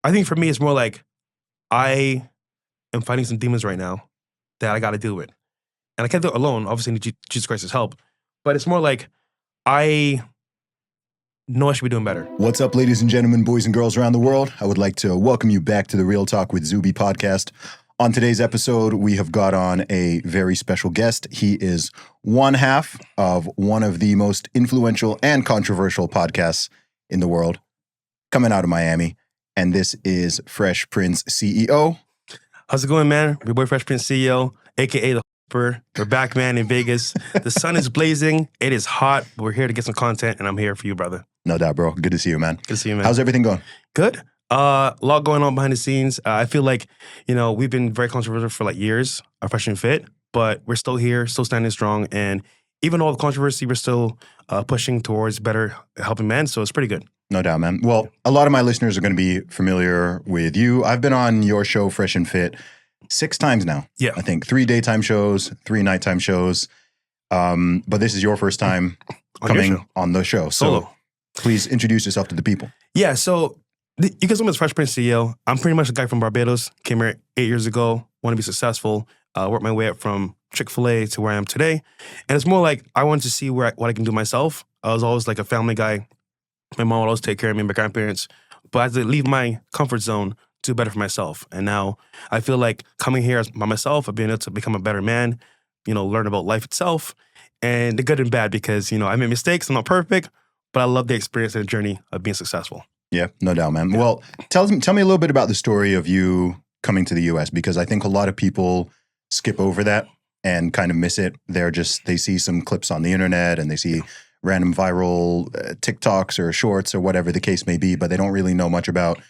I think for me, it's more like I am fighting some demons right now that I got to deal with. And I can't do it alone. Obviously, I need Jesus Christ's help. But it's more like I know I should be doing better. What's up, ladies and gentlemen, boys and girls around the world? I would like to welcome you back to the Real Talk with Zuby podcast. On today's episode, we have got on a very special guest. He is one half of one of the most influential and controversial podcasts in the world, coming out of Miami. And this is Fresh Prince CEO. How's it going, man? Your boy Fresh Prince CEO, a.k.a. the Hopper. We're back, man, in Vegas. The sun is blazing. It is hot. But we're here to get some content, and I'm here for you, brother. No doubt, bro. Good to see you, man. Good to see you, man. How's everything going? Good. A lot going on behind the scenes. I feel like, we've been very controversial for like years, fresh and fit, but we're still here, still standing strong. And even all the controversy, we're still pushing towards better helping men. So it's pretty good. No doubt, man. Well, a lot of my listeners are going to be familiar with you. I've been on your show, Fresh and Fit, 6 times now. Yeah. I think 3 daytime shows, 3 nighttime shows. But this is your first time coming on the show. Solo. So please introduce yourself to the people. Yeah, so you guys know me as Fresh Prince CEO. I'm pretty much a guy from Barbados. Came here 8 years ago. Want to be successful. Worked my way up from Chick-fil-A to where I am today. And it's more like I wanted to see what I can do myself. I was always like a family guy. My mom would always take care of me, my grandparents. But I had to leave my comfort zone to do better for myself. And now I feel like coming here by myself, I've been able to become a better man, learn about life itself, and the good and bad because, I made mistakes. I'm not perfect, but I love the experience and the journey of being successful. Yeah, no doubt, man. Well, tell me a little bit about the story of you coming to the U.S. because I think a lot of people skip over that and kind of miss it. They see some clips on the internet and they see random viral TikToks or shorts or whatever the case may be, but they don't really know much about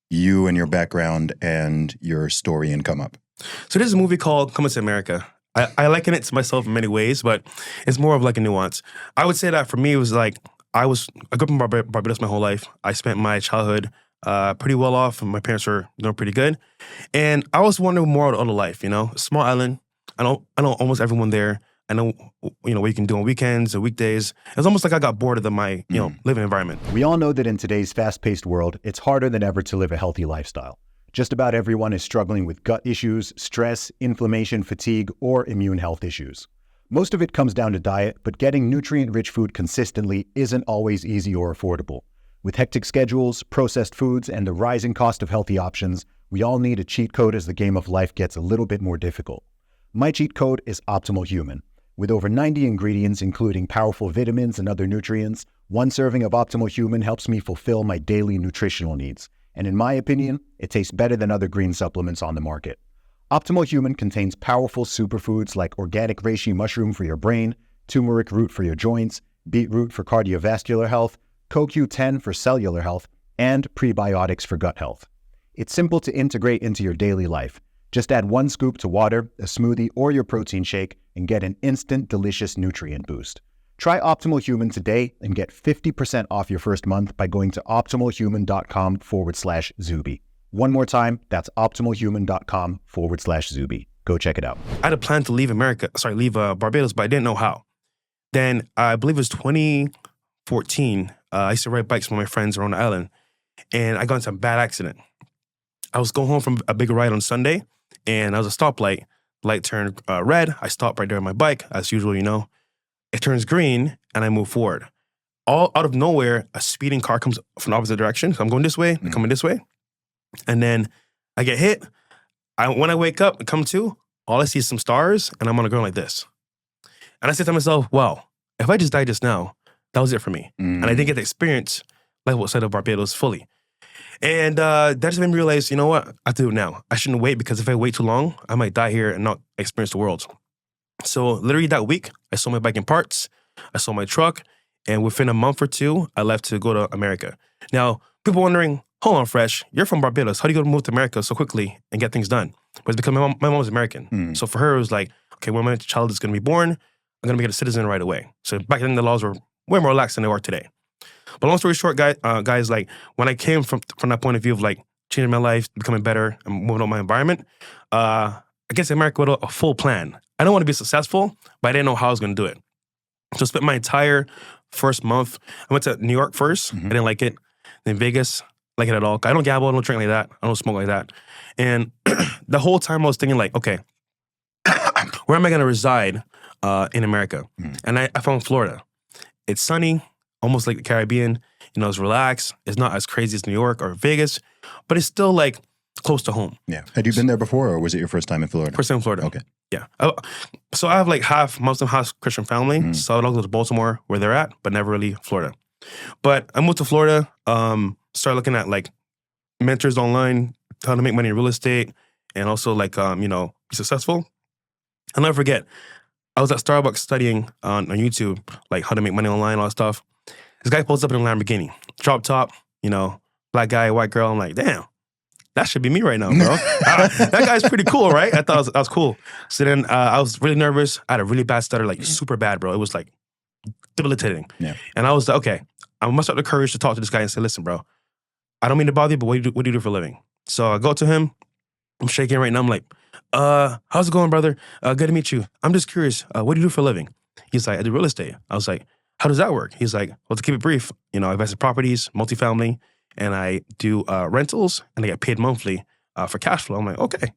you and your background and your story and come up. So there's a movie called Coming to America. I liken it to myself in many ways, but it's more of like a nuance. I would say that for me, it was like, I grew up in Barbados my whole life. I spent my childhood pretty well off, and my parents were doing pretty good. And I was wondering more about life, Small island. I know almost everyone there. I know, what you can do on weekends or weekdays. It's almost like I got bored of my, living environment. We all know that in today's fast-paced world, it's harder than ever to live a healthy lifestyle. Just about everyone is struggling with gut issues, stress, inflammation, fatigue, or immune health issues. Most of it comes down to diet, but getting nutrient-rich food consistently isn't always easy or affordable. With hectic schedules, processed foods, and the rising cost of healthy options, we all need a cheat code as the game of life gets a little bit more difficult. My cheat code is Optimal Human. With over 90 ingredients, including powerful vitamins and other nutrients, one serving of Optimal Human helps me fulfill my daily nutritional needs. And in my opinion, it tastes better than other green supplements on the market. Optimal Human contains powerful superfoods like organic reishi mushroom for your brain, turmeric root for your joints, beetroot for cardiovascular health, CoQ10 for cellular health, and prebiotics for gut health. It's simple to integrate into your daily life. Just add 1 scoop to water, a smoothie, or your protein shake and get an instant delicious nutrient boost. Try Optimal Human today and get 50% off your first month by going to optimalhuman.com/Zuby. One more time, that's optimalhuman.com/Zuby. Go check it out. I had a plan to leave Barbados, but I didn't know how. Then I believe it was 2014. I used to ride bikes with my friends around the island, and I got into a bad accident. I was going home from a big ride on Sunday, and I was a stoplight. Light turned red. I stopped right there on my bike, as usual, It turns green, and I move forward. All out of nowhere, a speeding car comes from the opposite direction. So I'm going this way, they're coming this way. And then I get hit. When I wake up and come to, all I see is some stars, and I'm on a ground like this. And I say to myself, wow, if I just died just now, that was it for me. And I didn't get to experience life outside of Barbados fully. And that just made me realize, you know what? I have to do it now. I shouldn't wait because if I wait too long, I might die here and not experience the world. So literally that week, I sold my bike in parts. I sold my truck. And within a month or 2, I left to go to America. Now, people wondering, hold on, Fresh, you're from Barbados. How do you go to move to America so quickly and get things done? But it's because my mom was American. So for her, it was like, okay, when my child is going to be born, I'm going to make it a citizen right away. So back then, the laws were way more relaxed than they are today. But long story short, guys, like when I came from that point of view of like changing my life, becoming better, and moving on my environment, I guess America with a full plan. I don't want to be successful, but I didn't know how I was going to do it. So I spent my entire first month. I went to New York first. I didn't like it. Then Vegas, like it at all. I don't gamble, I don't drink like that, I don't smoke like that. And the whole time I was thinking like, okay, where am I going to reside in America? And I found Florida. It's sunny, almost like the Caribbean. You know, it's relaxed. It's not as crazy as New York or Vegas, but it's still like close to home. Yeah. Had you been there before, or was it your first time in Florida? First time in Florida. Okay. Yeah. So I have like half Muslim, half Christian family. So I don't go to Baltimore where they're at, but never really Florida. But I moved to Florida, started looking at like mentors online, how to make money in real estate, and also like, you know, be successful. I'll never forget, I was at Starbucks studying on YouTube, like how to make money online, all that stuff. This guy pulls up in a Lamborghini, drop top, you know, black guy, white girl. I'm like, damn, that should be me right now, bro. That guy's pretty cool, right? I thought that was cool. So then I was really nervous. I had a really bad stutter, like super bad, bro. It was like debilitating. Yeah. And I was like, okay, I must have the courage to talk to this guy and say, listen, bro, I don't mean to bother you, but what do you do for a living? So I go to him. I'm shaking right now. I'm like, how's it going, brother? Good to meet you. I'm just curious, what do you do for a living? He's like, I do real estate. I was like, how does that work? He's like, well, to keep it brief, you know, I invest in properties, multifamily, and I do rentals, and I get paid monthly for cash flow. I'm like, okay,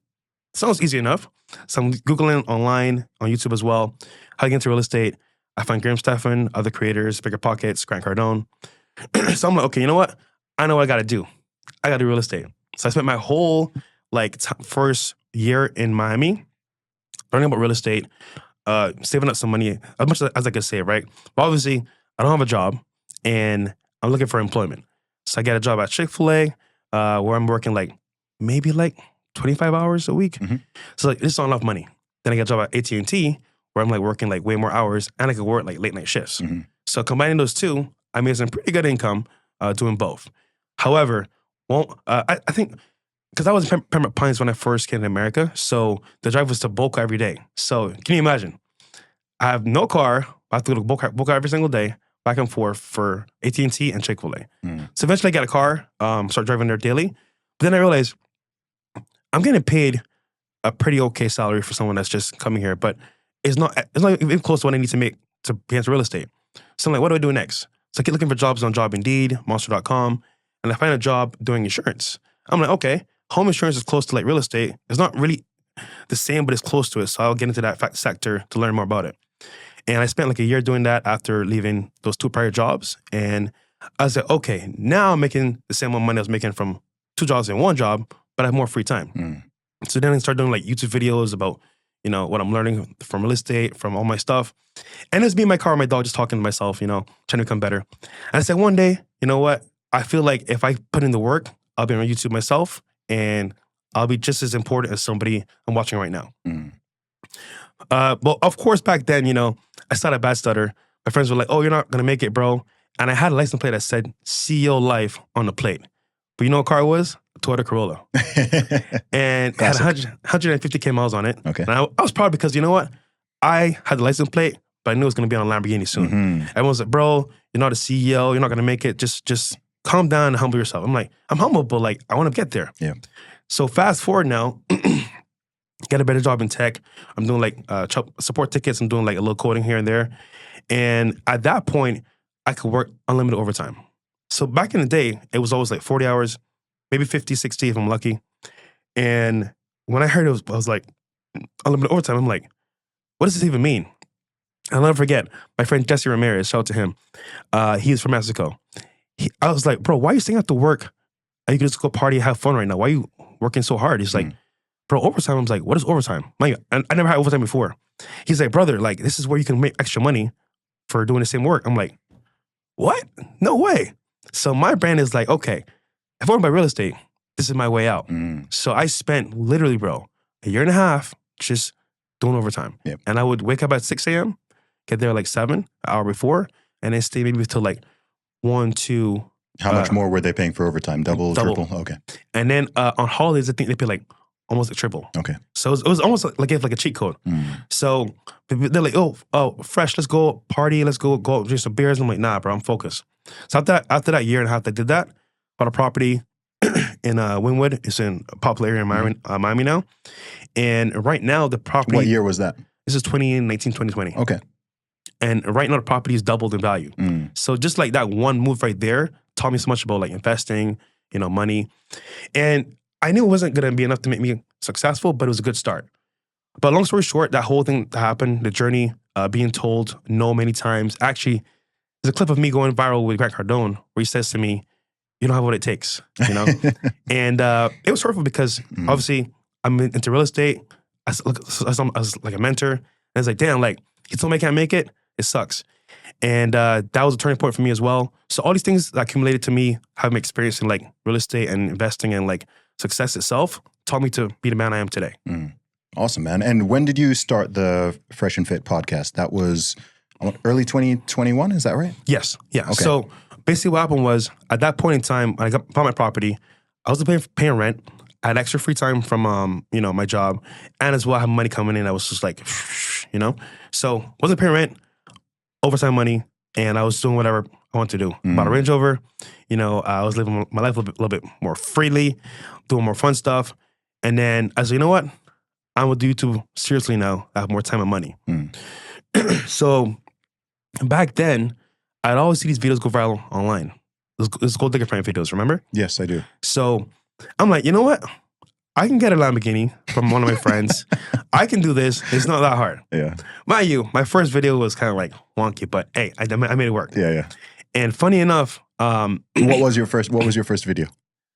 sounds easy enough. So I'm Googling online, on YouTube as well, how to get into real estate. I find Graham Stephan, other creators, Bigger Pockets, Grant Cardone. So I'm like, okay, you know what? I know what I got to do. I got to do real estate. So I spent my whole first year in Miami learning about real estate, saving up some money, as much as I could save, right? But obviously, I don't have a job, and I'm looking for employment. So I got a job at Chick-fil-A, where I'm working maybe 25 hours a week. So this is not enough money. Then I got a job at AT&T, where I'm working way more hours, and I could work late night shifts. So combining those two, I made some pretty good income doing both. However, I think, because I was in Pembroke Pines when I first came to America, so the drive was to Boca every day. So can you imagine? I have no car. I have to go to Boca every single day, back and forth for AT&T and Chick-fil-A. So eventually I got a car, start driving there daily. But then I realized I'm getting paid a pretty okay salary for someone that's just coming here, but it's not even close to what I need to make to get into real estate. So I'm like, what do I do next? So I keep looking for jobs on Job Indeed, Monster.com, and I find a job doing insurance. I'm like, okay, home insurance is close to real estate. It's not really the same, but it's close to it. So I'll get into that sector to learn more about it. And I spent a year doing that after leaving those two prior jobs. And I was like, okay, now I'm making the same amount of money I was making from two jobs in one job, but I have more free time. So then I started doing YouTube videos about, you know, what I'm learning from real estate, from all my stuff. And it was me in my car, my dog, just talking to myself, you know, trying to become better. And I said, one day, you know what? I feel like if I put in the work, I'll be on YouTube myself, and I'll be just as important as somebody I'm watching right now. Well, of course, back then, you know, I started a bad stutter. My friends were like, oh, you're not going to make it, bro. And I had a license plate that said CEO Life on the plate. But you know what car it was? A Toyota Corolla. And it had 150K miles on it. Okay. And I was proud because, you know what? I had the license plate, but I knew it was going to be on a Lamborghini soon. Everyone's like, bro, you're not a CEO. You're not going to make it. Just calm down and humble yourself. I'm like, I'm humble, but I want to get there. Yeah. So fast forward now, get a better job in tech. I'm doing support tickets. I'm doing a little coding here and there. And at that point, I could work unlimited overtime. So back in the day, it was always 40 hours, maybe 50, 60 if I'm lucky. And when I heard I was like, unlimited overtime, I'm like, what does this even mean? I'll never forget, my friend Jesse Ramirez, shout out to him. He's from Mexico. I was like, bro, why are you staying after work? You can just go party and have fun right now. Why are you working so hard? He's like, bro, overtime. I was like, what is overtime? I never had overtime before. He's like, brother, this is where you can make extra money for doing the same work. I'm like, what? No way. So my brand is okay, if I want to buy real estate, this is my way out. So I spent literally, bro, a year and a half just doing overtime. Yep. And I would wake up at 6 a.m., get there 7, an hour before, and then stay maybe till 1, 2. How much more were they paying for overtime? Double, triple? Okay. And then on holidays, I think they pay almost a triple. Okay. So it was almost like a cheat code. So they're like, oh, fresh, let's go party, let's go drink some beers. I'm like, nah, bro, I'm focused. So after that year and a half that I did that, bought a property in Wynwood. It's in a popular area in Miami now. And right now the property... What year was that? This is 2019, 2020. Okay. And right now the property is doubled in value. So just that one move right there taught me so much about investing, money. And I knew it wasn't going to be enough to make me successful, but it was a good start. But long story short, that whole thing that happened, the journey, being told no many times. Actually, there's a clip of me going viral with Grant Cardone where he says to me, you don't have what it takes, And it was hurtful because obviously I'm into real estate. I was like a mentor. And I was like, damn, like, he told me I can't make it. It sucks. And that was a turning point for me as well. So all these things that accumulated to me, having experience in like real estate and investing and like success itself, taught me to be the man I am today. Awesome, man. And when did you start the Fresh and Fit podcast? That was early 2021, is that right? Yes. Yeah. Okay. So basically what happened was, at that point in time, when I bought my property, I was paying rent. I had extra free time from, my job. And as well, I had money coming in. I was just like, So wasn't paying rent, overtime money, and I was doing whatever I wanted to do. Bought a Range Rover. I was living my life a little bit more freely, doing more fun stuff. And then I said, you know what? I'm going to do YouTube seriously now. I have more time and money. So back then, I'd always see these videos go viral online. Those gold digger prank videos, remember? Yes, I do. So I'm like, you know what? I can get a Lamborghini from one of my friends. I can do this. It's not that hard. Yeah. Mind you, my first video was kind of like wonky, but hey, I made it work. Yeah. And funny enough, what was your first video?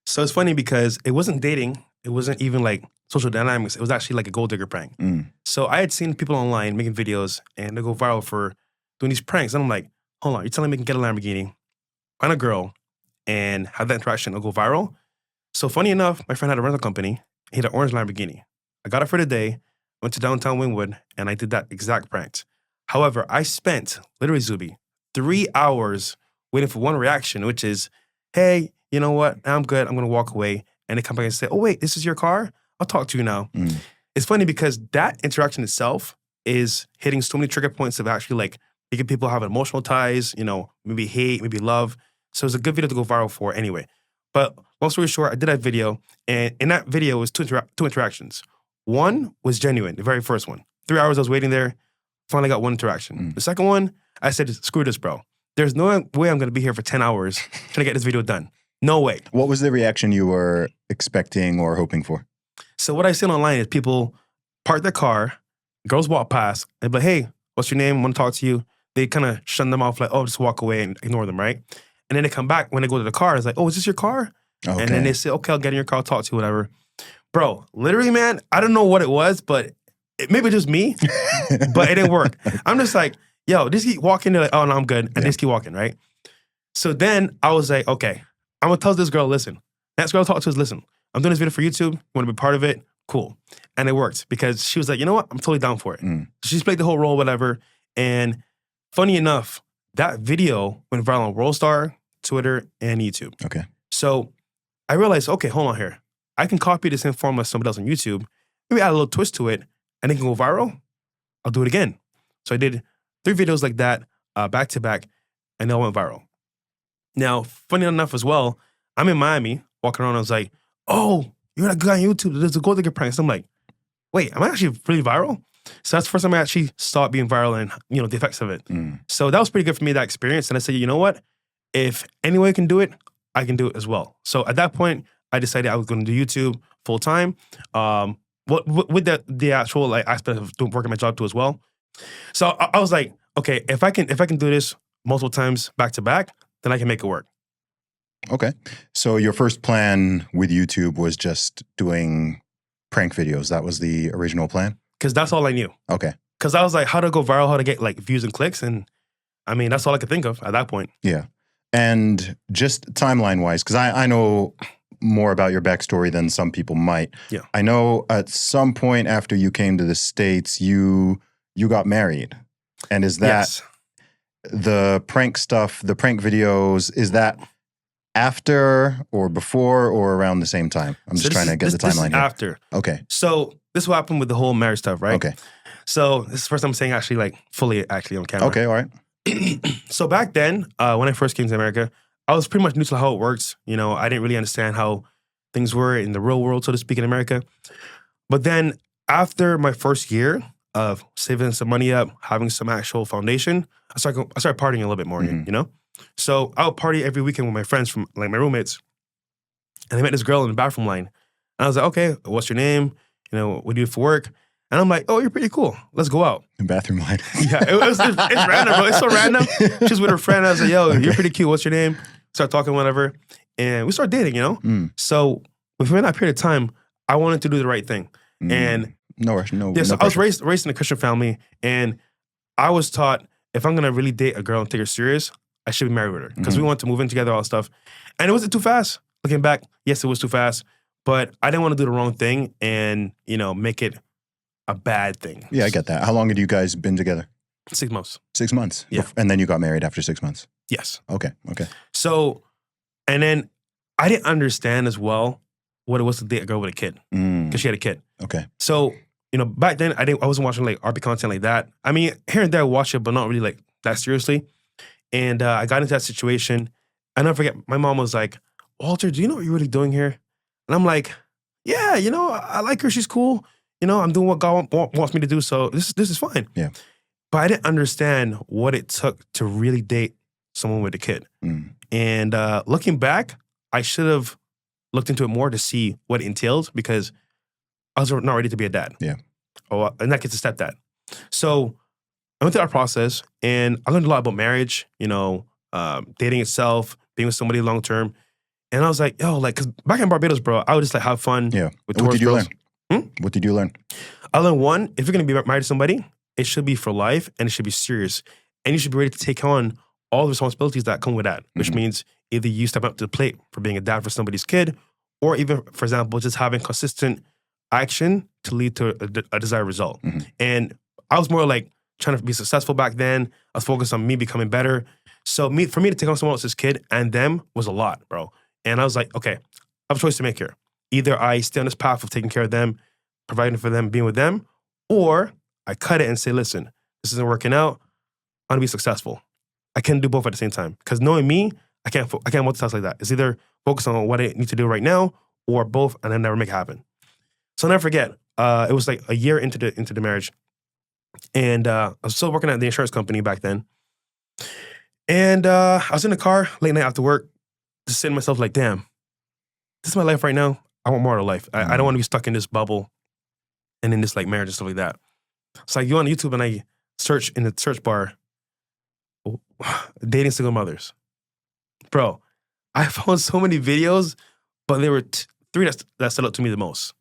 So it's funny because it wasn't dating. It wasn't even like social dynamics. It was actually like a gold digger prank. So I had seen people online making videos and they go viral for doing these pranks. And I'm like, hold on, you're telling me I can get a Lamborghini, find a girl, and have that interaction, it'll go viral? So funny enough, my friend had a rental company. He had an orange Lamborghini. I got it for the day, went to downtown Wynwood, and I did that exact prank. However, I spent, literally, Zuby, 3 hours waiting for one reaction, which is, hey, you know what? I'm good. I'm going to walk away. And they come back and say, oh, wait, this is your car? I'll talk to you now. It's funny because that interaction itself is hitting so many trigger points of actually like making people have emotional ties, maybe hate, maybe love. So it's a good video to go viral for anyway. But long story short, I did that video. And in that video was two interactions. One was genuine, the very first one. 3 hours I was waiting there. Finally got one interaction. The second one, I said, screw this, bro. There's no way I'm going to be here for 10 hours trying to get this video done. No way. What was the reaction you were expecting or hoping for? So what I seen online is people park their car, girls walk past, and be like, hey, what's your name? I want to talk to you. They kind of shun them off like, oh, just walk away and ignore them, right? And then they come back when they go to the car. It's like, oh, is this your car? Okay. And then they say, okay, I'll get in your car, I'll talk to you, whatever. Bro, literally, man, I don't know what it was, but maybe just me, but it didn't work. I'm just like, yo, just keep walking. They're like, oh, no, I'm good. And just keep walking, right? So then I was like, okay, I'm going to tell this girl, listen. Next girl I talk to is, listen, I'm doing this video for YouTube. You want to be part of it? Cool. And it worked because she was like, you know what? I'm totally down for it. She's played the whole role, whatever. And funny enough, that video went viral on WorldStar, Twitter, and YouTube. Okay. So I realized, okay, hold on here. I can copy the same formula as somebody else on YouTube, maybe add a little twist to it, and it can go viral. I'll do it again. So I did 3 videos like that, back to back, and they all went viral. Now, funny enough as well, I'm in Miami, walking around, I was like, oh, you're that guy on YouTube, there's a gold digger prank. So I'm like, wait, am I actually really viral? So that's the first time I actually saw it being viral and, the effects of it. So that was pretty good for me, that experience. And I said, you know what? If anyone can do it, I can do it as well. So at that point, I decided I was going to do YouTube full time. With the actual aspect of working my job too as well. So I was like, okay, if I can do this multiple times back to back, then I can make it work. Okay. So your first plan with YouTube was just doing prank videos. That was the original plan? Because that's all I knew. Okay. Because I was like, how to go viral, how to get views and clicks. And I mean, that's all I could think of at that point. Yeah. And just timeline-wise, because I know more about your backstory than some people might. Yeah. I know at some point after you came to the States, you got married. And is that the prank stuff, the prank videos, is that after or before or around the same time? I'm just trying to get the timeline here. After. Okay. So this is what happened with the whole marriage stuff, right? Okay. So this is the first time I'm saying actually fully actually on camera. Okay, all right. So back then, when I first came to America, I was pretty much new to how it works. I didn't really understand how things were in the real world, so to speak, in America. But then after my first year of saving some money up, having some actual foundation, I started partying a little bit more, So I would party every weekend with my friends from my roommates. And I met this girl in the bathroom line. And I was like, okay, what's your name? You know, what do you do for work? And I'm like, oh, you're pretty cool. Let's go out. The bathroom line. Yeah, it's random, bro. It's so random. She's with her friend. I was like, yo, you're pretty cute. What's your name? Start talking, whatever. And we start dating, you know? So within that period of time, I wanted to do the right thing. And no rush, no. yeah, so no I was pressure. raised in a Christian family, and I was taught if I'm gonna really date a girl and take her serious, I should be married with her. Because we wanted to move in together, all that stuff. And it wasn't too fast. Looking back, yes, it was too fast. But I didn't want to do the wrong thing and, you know, make it a bad thing. Yeah, I get that. How long had you guys been together? 6 months. 6 months. Yeah. And then you got married after 6 months. Yes. Okay. So, and then I didn't understand as well what it was to date a girl with a kid. Because she had a kid. Okay. So, you know, back then I wasn't watching like RP content like that. I mean, here and there I watch it, but not really like that seriously. And I got into that situation. I never forget, my mom was like, Walter, do you know what you're really doing here? And I'm like, yeah, you know, I like her. She's cool. You know, I'm doing what God wants me to do. So this is fine. Yeah. But I didn't understand what it took to really date someone with a kid. And looking back, I should have looked into it more to see what it entailed because I was not ready to be a dad. Yeah. Or in that case, a stepdad. So I went through that process and I learned a lot about marriage, you know, dating itself, being with somebody long term. And I was like, yo, like, because back in Barbados, bro, I would just like have fun. Yeah. With What did you girls. learn? What did you learn? I learned one, if you're going to be married to somebody, it should be for life and it should be serious. And you should be ready to take on all the responsibilities that come with that, which means either you step up to the plate for being a dad for somebody's kid, or even, for example, just having consistent action to lead to a desired result. And I was more like trying to be successful back then. I was focused on me becoming better. So for me to take on someone else's kid and them was a lot, bro. And I was like, okay, I have a choice to make here. Either I stay on this path of taking care of them, providing for them, being with them, or I cut it and say, listen, this isn't working out. I want to be successful. I can't do both at the same time. Because knowing me, I can't multitask like that. It's either focus on what I need to do right now or both and then never make it happen. So I'll never forget, it was like a year into the marriage. And I was still working at the insurance company back then. And I was in the car late night after work, just saying to myself like, damn, this is my life right now. I want more out of life. I don't want to be stuck in this bubble and in this like marriage and stuff like that. So I go on YouTube and I search in the search bar, dating single mothers. Bro, I found so many videos, but there were three that stood out to me the most.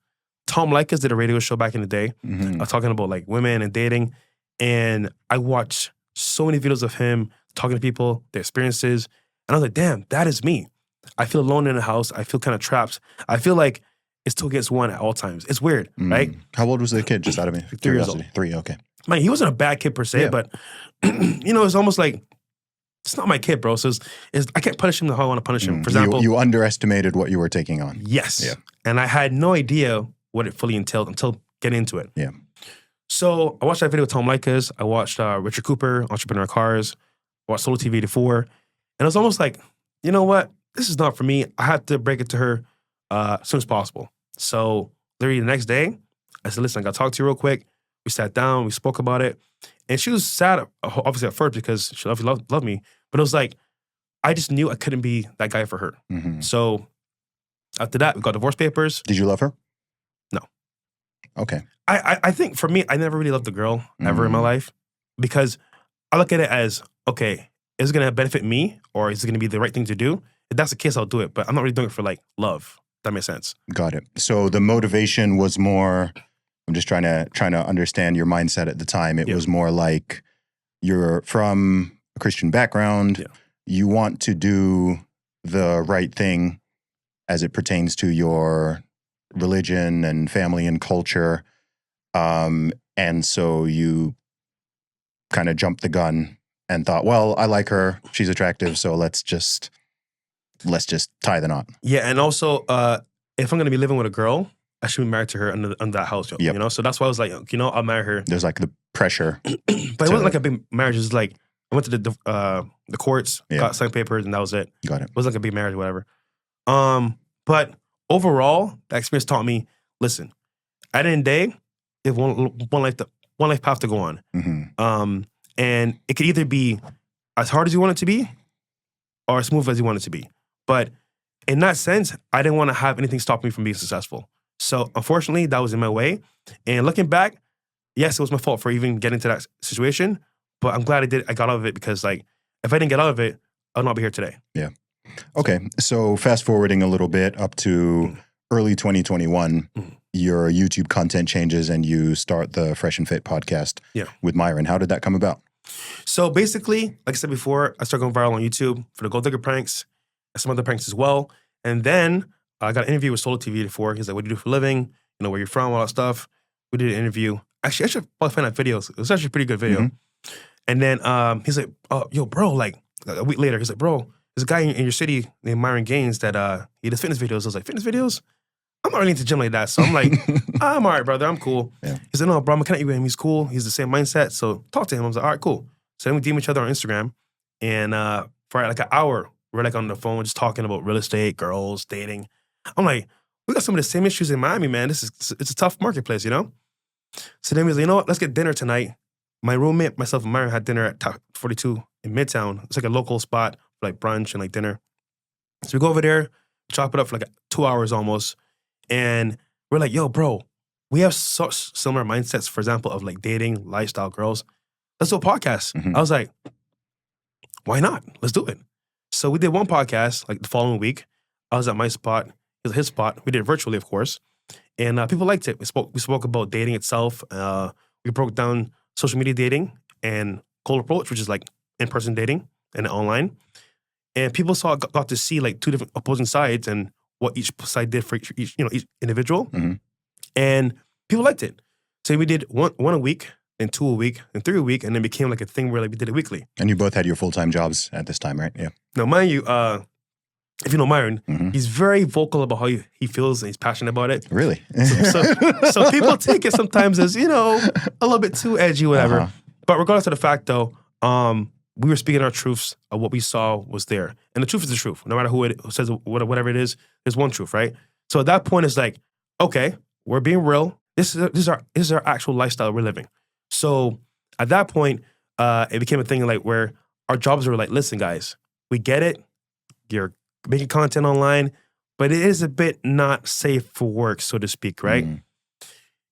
Tom Likas did a radio show back in the day, talking about like women and dating. And I watched so many videos of him talking to people, their experiences. And I was like, damn, that is me. I feel alone in the house. I feel kind of trapped. I feel like it's two against one at all times. It's weird, right? How old was the kid, just out of me? 3 years old. 3, okay. Man, he wasn't a bad kid per se, but you know, it's almost like, it's not my kid, bro. So I can't punish him the how I want to punish him. For example, you underestimated what you were taking on. Yes. Yeah. And I had no idea what it fully entailed until getting into it. Yeah. So I watched that video with Tom Likas. I watched Richard Cooper, Entrepreneur Cars. I watched Solo TV 84. And it was almost like, you know what? This is not for me. I had to break it to her as soon as possible. So literally the next day, I said, listen, I got to talk to you real quick. We sat down. We spoke about it. And she was sad, obviously, at first because she loved me. But it was like, I just knew I couldn't be that guy for her. So after that, we got divorce papers. Did you love her? No. Okay. I think for me, I never really loved a girl ever in my life because I look at it as, okay, is it going to benefit me or is it going to be the right thing to do? If that's the case, I'll do it. But I'm not really doing it for like love. That makes sense. Got it. So the motivation was more, I'm just trying to understand your mindset at the time. It was more like you're from a Christian background. Yeah. You want to do the right thing as it pertains to your religion and family and culture. And so you kind of jumped the gun and thought, well, I like her. She's attractive. So let's just tie the knot. Yeah. And also, if I'm going to be living with a girl, I should be married to her under that house. You know? So that's why I was like, you know, I'll marry her. There's like the pressure. But it wasn't like a big marriage. It was like, I went to the courts, got signed papers, and that was it. Got it. It wasn't like a big marriage or whatever. But overall, that experience taught me, listen, at the end of the day, there's one life path to go on. And it could either be as hard as you want it to be or as smooth as you want it to be. But in that sense, I didn't want to have anything stop me from being successful. So unfortunately, that was in my way. And looking back, yes, it was my fault for even getting to that situation. But I'm glad I got out of it, because like if I didn't get out of it, I'll not be here today. Yeah. Okay. So fast forwarding a little bit up to early 2021, your YouTube content changes and you start the Fresh and Fit podcast with Myron. How did that come about? So basically, like I said before, I started going viral on YouTube for the Gold Digger pranks and some other pranks as well. And then I got an interview with Solo TV before. He's like, what do you do for a living? You know, where you're from, all that stuff. We did an interview. Actually, I should probably find that video. It was actually a pretty good video. And then he's like, oh, yo, bro, like a week later, he's like, bro, there's a guy in your city named Myron Gaines that he does fitness videos. I was like, fitness videos? I'm not really into gym like that. So I'm like, I'm all right, brother. I'm cool. Yeah. He said, no, bro, I'm gonna connect you with him. He's cool. He's the same mindset. So talk to him. I was like, all right, cool. So then we DM each other on Instagram. And for like an hour, we're like on the phone just talking about real estate, girls, dating. I'm like, we got some of the same issues in Miami, man. It's a tough marketplace, you know? So then he was like, you know what? Let's get dinner tonight. My roommate, myself, and Myron had dinner at Top 42 in Midtown. It's like a local spot for like brunch and like dinner. So we go over there, chop it up for like 2 hours almost. And we're like, yo, bro, we have such similar mindsets, for example, of like dating, lifestyle, girls. Let's do a podcast. I was like, why not? Let's do it. So we did one podcast like the following week. I was at my spot. He was at his spot. We did it virtually, of course. And people liked it. We spoke about dating itself. We broke down social media dating and cold approach, which is like in-person dating and online. And people got to see like two different opposing sides and what each side did for each individual. And people liked it. So we did one a week, and 2 a week, and 3 a week, and then became like a thing where like we did it weekly. And you both had your full-time jobs at this time, right? Yeah. Now, mind you, if you know Myron, he's very vocal about how he feels and he's passionate about it. Really? So people take it sometimes as, you know, a little bit too edgy, whatever. But regardless of the fact, though, we were speaking our truths of what we saw was there. And the truth is the truth. No matter who says whatever it is, there's one truth, right? So at that point, it's like, okay, we're being real. This is our actual lifestyle we're living. So at that point, it became a thing like where our jobs were like, listen, guys, we get it. You're making content online, but it is a bit not safe for work, so to speak, right?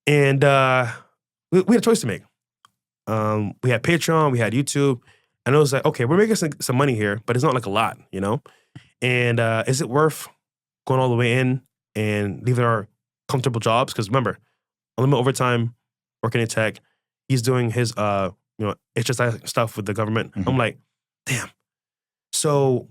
And we had a choice to make. We had Patreon, we had YouTube, and it was like, okay, we're making some money here, but it's not like a lot, you know? And is it worth going all the way in and leaving our comfortable jobs? Because remember, unlimited overtime, working in tech, he's doing his HSI stuff with the government. I'm like, damn. So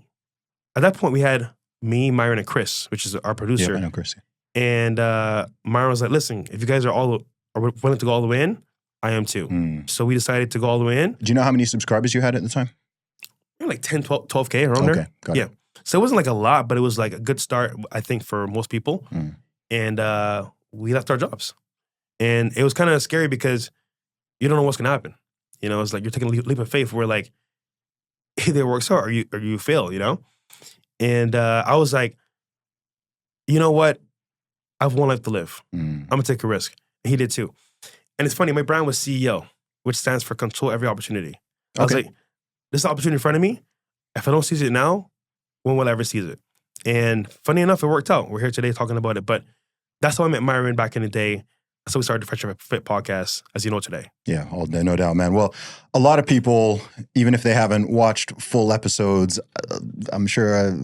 at that point, we had me, Myron, and Chris, which is our producer. Yeah, I know Chris. And Myron was like, listen, if you guys are willing to go all the way in, I am too. So we decided to go all the way in. Do you know how many subscribers you had at the time? Like 10, 12K around there. Got it. So it wasn't like a lot, but it was like a good start, I think, for most people. And we left our jobs. And it was kind of scary because you don't know what's going to happen. You know, it's like you're taking a leap of faith where like, either it works out or you fail, you know? And I was like, you know what? I have one life to live. I'm going to take a risk. And he did too. And it's funny, my brand was CEO, which stands for Control Every Opportunity. I was like, this is an opportunity in front of me. If I don't seize it now, when will I ever seize it? And funny enough, it worked out. We're here today talking about it. But that's how I met Myron back in the day. So we started the Fresh and Fit podcast, as you know today. Yeah, all day, no doubt, man. Well, a lot of people, even if they haven't watched full episodes, I'm sure,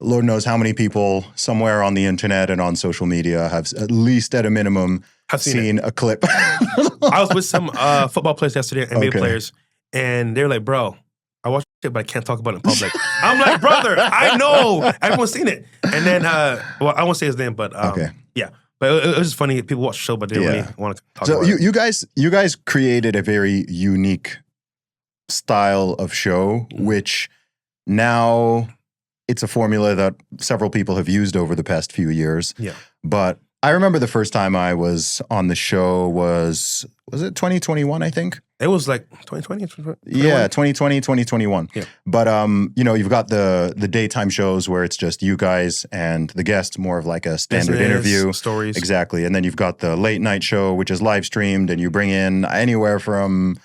Lord knows how many people somewhere on the internet and on social media have at least at a minimum seen a clip. I was with some football players yesterday, NBA players, and they were like, bro, I watched it, but I can't talk about it in public. I'm like, brother, I know. Everyone's seen it. And then, well, I won't say his name, but yeah. But it was just funny. People watch the show, but they didn't really want to talk about it. So you guys created a very unique style of show, which now it's a formula that several people have used over the past few years. Yeah. But I remember the first time I was on the show was it 2021, I think? It was like 2020? 2021? Yeah, 2020, 2021. Yeah. But, you've got the daytime shows where it's just you guys and the guest, more of like a standard interview. Stories. Exactly. And then you've got the late night show, which is live streamed, and you bring in anywhere from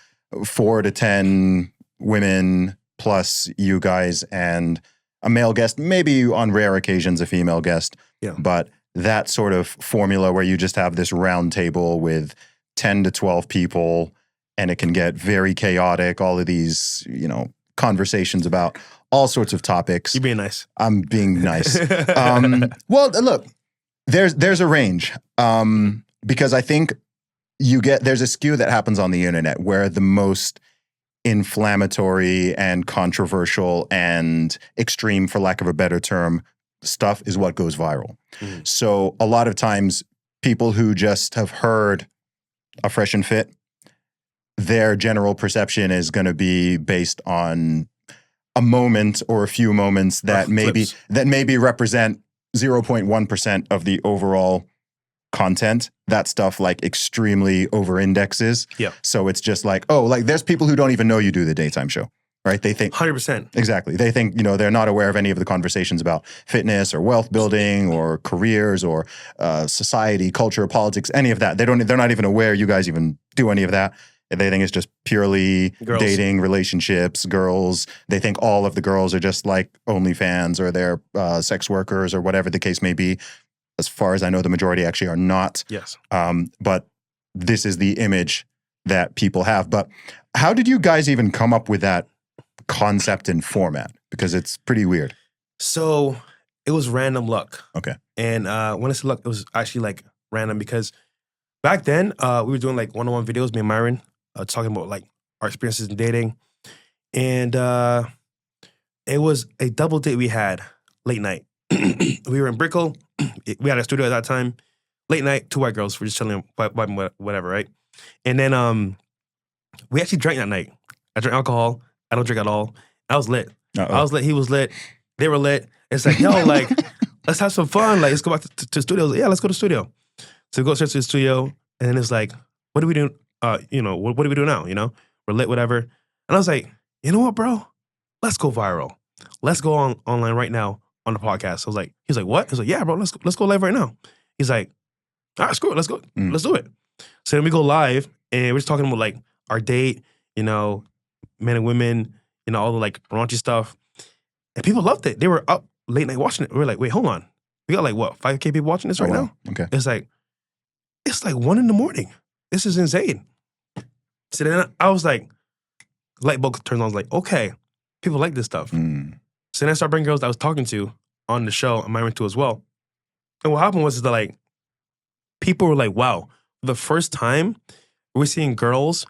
4 to 10 women plus you guys. And a male guest, maybe on rare occasions a female guest, Yeah. but that sort of formula where you just have this round table with 10 to 12 people and it can get very chaotic, all of these, conversations about all sorts of topics. You're being nice. I'm being nice. Well, look, there's a range because I think there's a skew that happens on the internet where the most inflammatory and controversial and extreme, for lack of a better term, stuff is what goes viral. Mm. So a lot of times people who just have heard a fresh and fit, their general perception is going to be based on a moment or a few moments that maybe represent 0.1% of the overall content. That stuff like extremely over indexes. Yeah. So it's just like, there's people who don't even know you do the daytime show, right? They think 100%. Exactly. They think, they're not aware of any of the conversations about fitness or wealth building or careers or society, culture, politics, any of that. They're not even aware you guys even do any of that. They think it's just purely Girls. dating, relationships, girls. They think all of the girls are just like OnlyFans or they're sex workers or whatever the case may be. As far as I know, the majority actually are not. Yes. But this is the image that people have. But how did you guys even come up with that concept and format? Because it's pretty weird. So it was random luck. Okay. And when I say luck, it was actually like random because back then we were doing like one-on-one videos, me and Myron, talking about like our experiences in dating. And it was a double date we had late night. We were in Brickell. We had a studio at that time. Late night, 2 white girls. We're just chilling, vibing, whatever, right? And then we actually drank that night. I drank alcohol. I don't drink at all. I was lit. Uh-oh. I was lit. He was lit. They were lit. It's like, yo, like, let's have some fun. Like, let's go back to the studio. I was like, yeah, let's go to the studio. So we go straight to the studio. And then it's like, what do we do? What do we do now? We're lit, whatever. And I was like, you know what, bro? Let's go viral. Let's go online right now on the podcast. I was like, he's like, what? I was like, yeah, bro, let's go live right now. He's like, all right, screw it, let's go. Let's do it. So then we go live and we're just talking about like our date, men and women, all the like raunchy stuff. And people loved it. They were up late night watching it. We were like, wait, hold on. We got like what, 5K people watching this right wow. now? Okay. It's like 1 a.m. This is insane. So then I was like, light bulb turns on. I was like, okay, people like this stuff. So then I started bringing girls that I was talking to on the show, and Myron too as well. And what happened was that like, people were like, wow, for the first time, we're seeing girls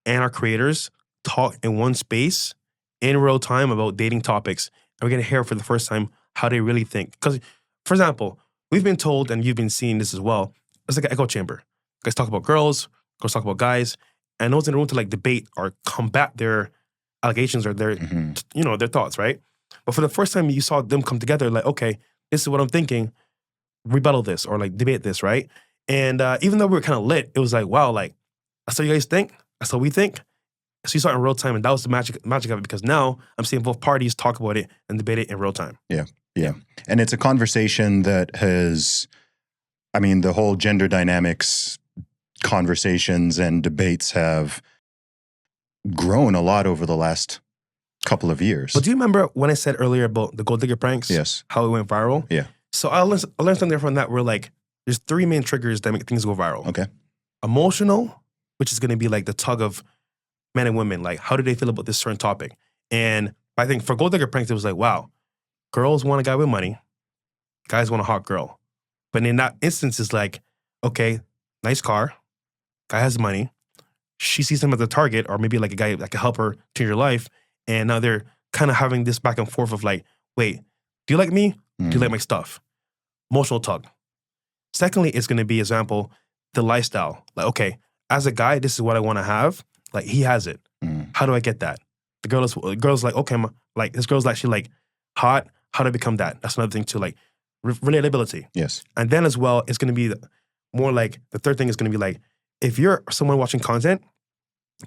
and our creators talk in one space in real time about dating topics. And we're going to hear for the first time how they really think. Because, for example, we've been told, and you've been seeing this as well, it's like an echo chamber. Guys talk about girls talk about guys, and no one's in the room to like debate or combat their allegations or their, their thoughts, right? But for the first time, you saw them come together, like, okay, this is what I'm thinking, rebuttal this or like debate this, right? And even though we were kind of lit, it was like, wow, like, that's how you guys think, that's how we think. So you saw it in real time, and that was the magic of it, because now I'm seeing both parties talk about it and debate it in real time. Yeah. And it's a conversation that has, the whole gender dynamics conversations and debates have grown a lot over the last couple of years. But do you remember when I said earlier about the gold digger pranks? Yes. How it went viral? Yeah. So I learned something from that where like, there's 3 main triggers that make things go viral. Okay. Emotional, which is going to be like the tug of men and women. Like, how do they feel about this certain topic? And I think for gold digger pranks, it was like, wow, girls want a guy with money. Guys want a hot girl. But in that instance, it's like, okay, nice car. Guy has money. She sees him as a target, or maybe like a guy that can help her change her life. And now they're kind of having this back and forth of like, wait, do you like me? Do you like my stuff? Emotional tug. Secondly, it's going to be, example, the lifestyle. Like, okay, as a guy, this is what I want to have. Like, he has it. How do I get that? The girl's like, okay, like, this girl's actually like hot. How do I become that? That's another thing too, like relatability. Yes. And then as well, it's going to be more like, the third thing is going to be like, if you're someone watching content,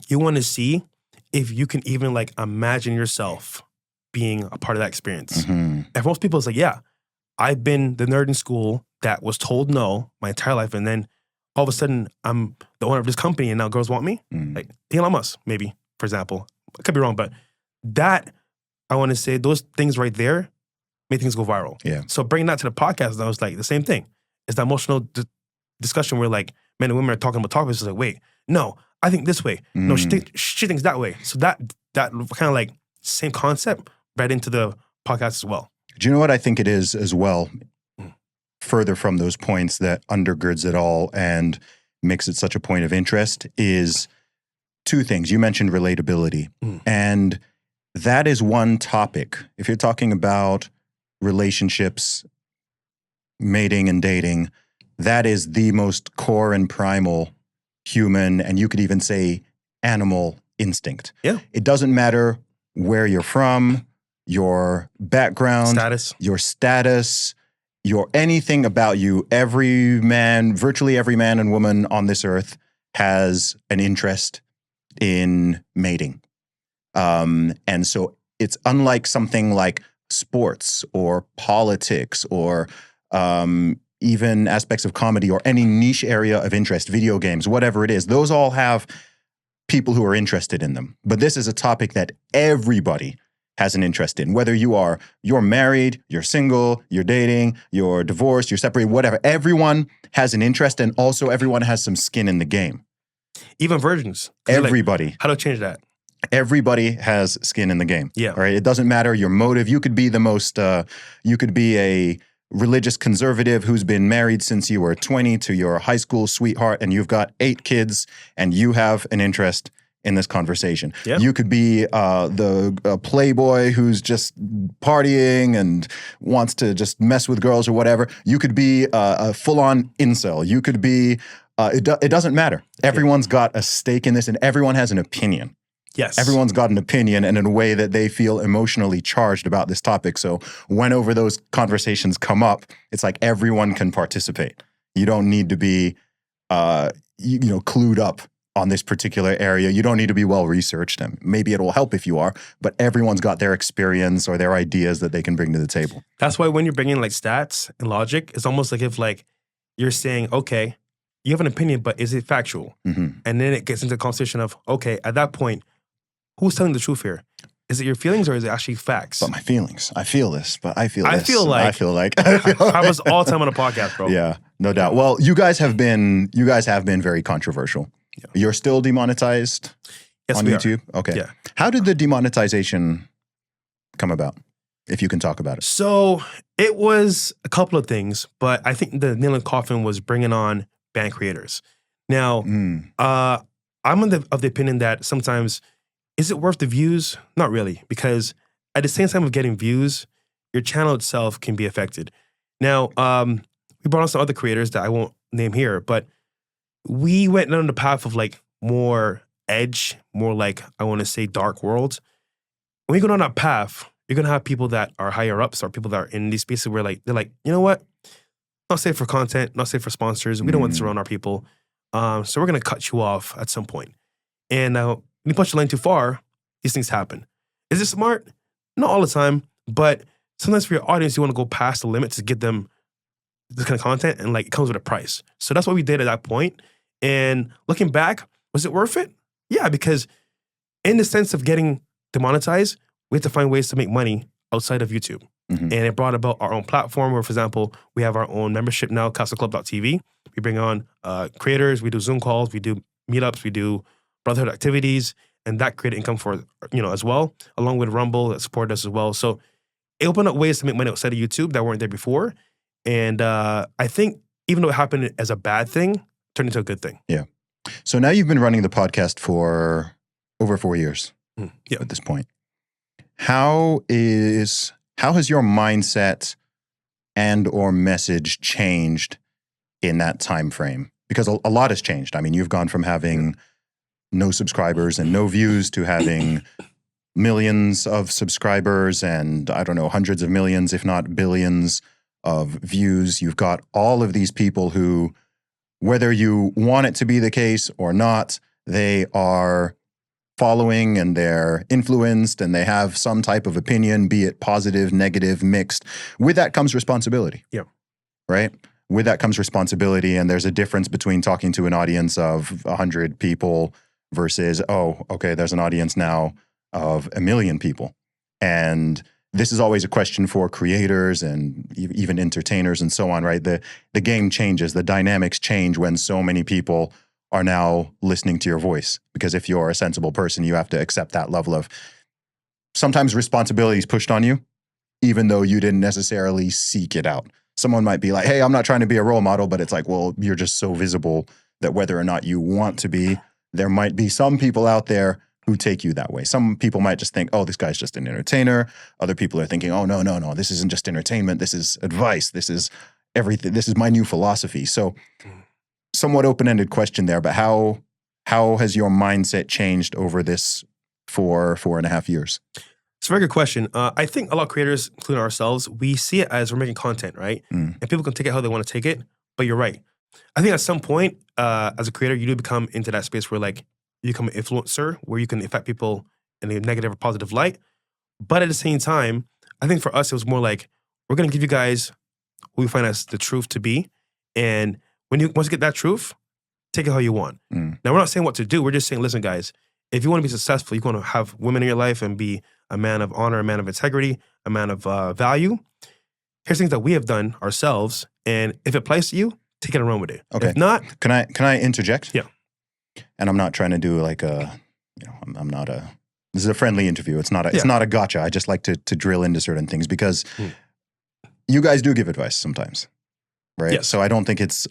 you want to see if you can even like imagine yourself being a part of that experience. And for most people, it's like, yeah, I've been the nerd in school that was told no my entire life, and then all of a sudden I'm the owner of this company and now girls want me. Like Elon Musk, maybe, for example. I could be wrong, but that, I want to say, those things right there make things go viral. Yeah. So bringing that to the podcast, I was like, the same thing. It's the emotional discussion where like men and women are talking about topics. It's like, wait, no, I think this way. No, she thinks that way. So that kind of like same concept bred into the podcast as well. Do you know what I think it is as well? Further from those points that undergirds it all and makes it such a point of interest is two things. You mentioned relatability. And that is one topic. If you're talking about relationships, mating and dating, that is the most core and primal human, and you could even say animal instinct. Yeah. It doesn't matter where you're from, your background, your status, your anything about you. Every man, virtually every man and woman on this earth has an interest in mating. And so it's unlike something like sports or politics or even aspects of comedy or any niche area of interest, video games, whatever it is. Those all have people who are interested in them. But this is a topic that everybody has an interest in, whether you're married, you're single, you're dating, you're divorced, you're separated, whatever. Everyone has an interest, and also everyone has some skin in the game. Even virgins. Everybody. Like, how to change that? Everybody has skin in the game. Yeah. Right. It doesn't matter your motive. You could be you could be a religious conservative who's been married since you were 20 to your high school sweetheart, and you've got 8 kids, and you have an interest in this conversation. Yeah. You could be the playboy who's just partying and wants to just mess with girls or whatever. You could be a full-on incel. You could be, it doesn't matter. Everyone's got a stake in this, and everyone has an opinion. Yes. Everyone's got an opinion, and in a way that they feel emotionally charged about this topic. So whenever those conversations come up, it's like everyone can participate. You don't need to be, clued up on this particular area. You don't need to be well-researched, and maybe it will help if you are, but everyone's got their experience or their ideas that they can bring to the table. That's why when you're bringing like stats and logic, it's almost like if like you're saying, okay, you have an opinion, but is it factual? And then it gets into the conversation of, okay, at that point, who's telling the truth here? Is it your feelings or is it actually facts? But my feelings. I feel this, but I feel I this. feel like I was all the time on a podcast, bro. Yeah, no doubt. Well, you guys have been very controversial. Yeah. You're still demonetized on YouTube? Okay. Yeah. How did the demonetization come about, if you can talk about it? So it was a couple of things, but I think the nail in the coffin was bringing on band creators. Now, I'm of the opinion that sometimes, is it worth the views? Not really, because at the same time of getting views, your channel itself can be affected. Now, we brought on some other creators that I won't name here, but we went down the path of like more edge, more like, I want to say dark world. When you go down that path, you're going to have people that are higher ups or people that are in these spaces where like, they're like, you know what? Not safe for content, not safe for sponsors. We don't want to surround our people. So we're going to cut you off at some point. And when you push the line too far, these things happen. Is it smart? Not all the time, but sometimes for your audience, you want to go past the limit to get them this kind of content, and like it comes with a price. So that's what we did at that point. And looking back, was it worth it? Yeah, because in the sense of getting demonetized, we have to find ways to make money outside of YouTube. And it brought about our own platform where, for example, we have our own membership now, castleclub.tv. We bring on creators, we do Zoom calls, we do meetups, we do brotherhood activities, and that created income for, as well, along with Rumble that supported us as well. So it opened up ways to make money outside of YouTube that weren't there before. And I think even though it happened as a bad thing, it turned into a good thing. Yeah. So now you've been running the podcast for over 4 years at this point. How has your mindset and or message changed in that time frame? Because a lot has changed. I mean, you've gone from having no subscribers and no views to having millions of subscribers and, I don't know, hundreds of millions, if not billions of views. You've got all of these people who, whether you want it to be the case or not, they are following and they're influenced and they have some type of opinion, be it positive, negative, mixed. With that comes responsibility. Yeah. Right? With that comes responsibility, and there's a difference between talking to an audience of 100 people versus, oh, okay, there's an audience now of 1 million people. And this is always a question for creators and even entertainers and so on, right? The game changes, the dynamics change when so many people are now listening to your voice. Because if you're a sensible person, you have to accept that level of sometimes responsibilities pushed on you, even though you didn't necessarily seek it out. Someone might be like, hey, I'm not trying to be a role model, but it's like, well, you're just so visible that whether or not you want to be, there might be some people out there who take you that way. Some people might just think, oh, this guy's just an entertainer. Other people are thinking, oh, no, this isn't just entertainment. This is advice. This is everything. This is my new philosophy. So somewhat open-ended question there, but how has your mindset changed over this 4.5 years? It's a very good question. I think a lot of creators, including ourselves, we see it as we're making content, right? And people can take it how they want to take it, but you're right. I think at some point, as a creator, you do become into that space where like you become an influencer, where you can affect people in a negative or positive light. But at the same time, I think for us, it was more like, we're going to give you guys what we find as the truth to be. And once you get that truth, take it how you want. Now, we're not saying what to do. We're just saying, listen, guys, if you want to be successful, you want to have women in your life and be a man of honor, a man of integrity, a man of value. Here's things that we have done ourselves. And if it applies to you, take it and run with it. Okay. If not, can I interject? Yeah. And I'm not trying to do like I'm not a. This is a friendly interview. It's not a gotcha. I just like to drill into certain things because you guys do give advice sometimes, right? Yes. So I don't think it's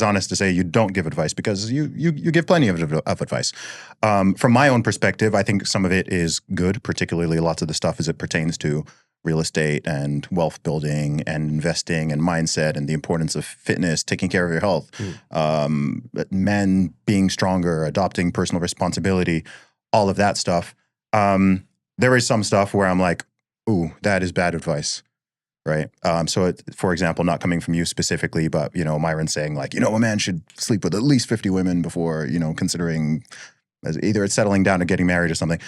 honest to say you don't give advice because you give plenty of advice. From my own perspective, I think some of it is good, particularly lots of the stuff as it pertains to real estate and wealth building and investing and mindset and the importance of fitness, taking care of your health, men being stronger, adopting personal responsibility, all of that stuff. There is some stuff where I'm like, ooh, that is bad advice. Right. So, for example, not coming from you specifically, but, Myron saying like, a man should sleep with at least 50 women before, considering either it's settling down or getting married or something.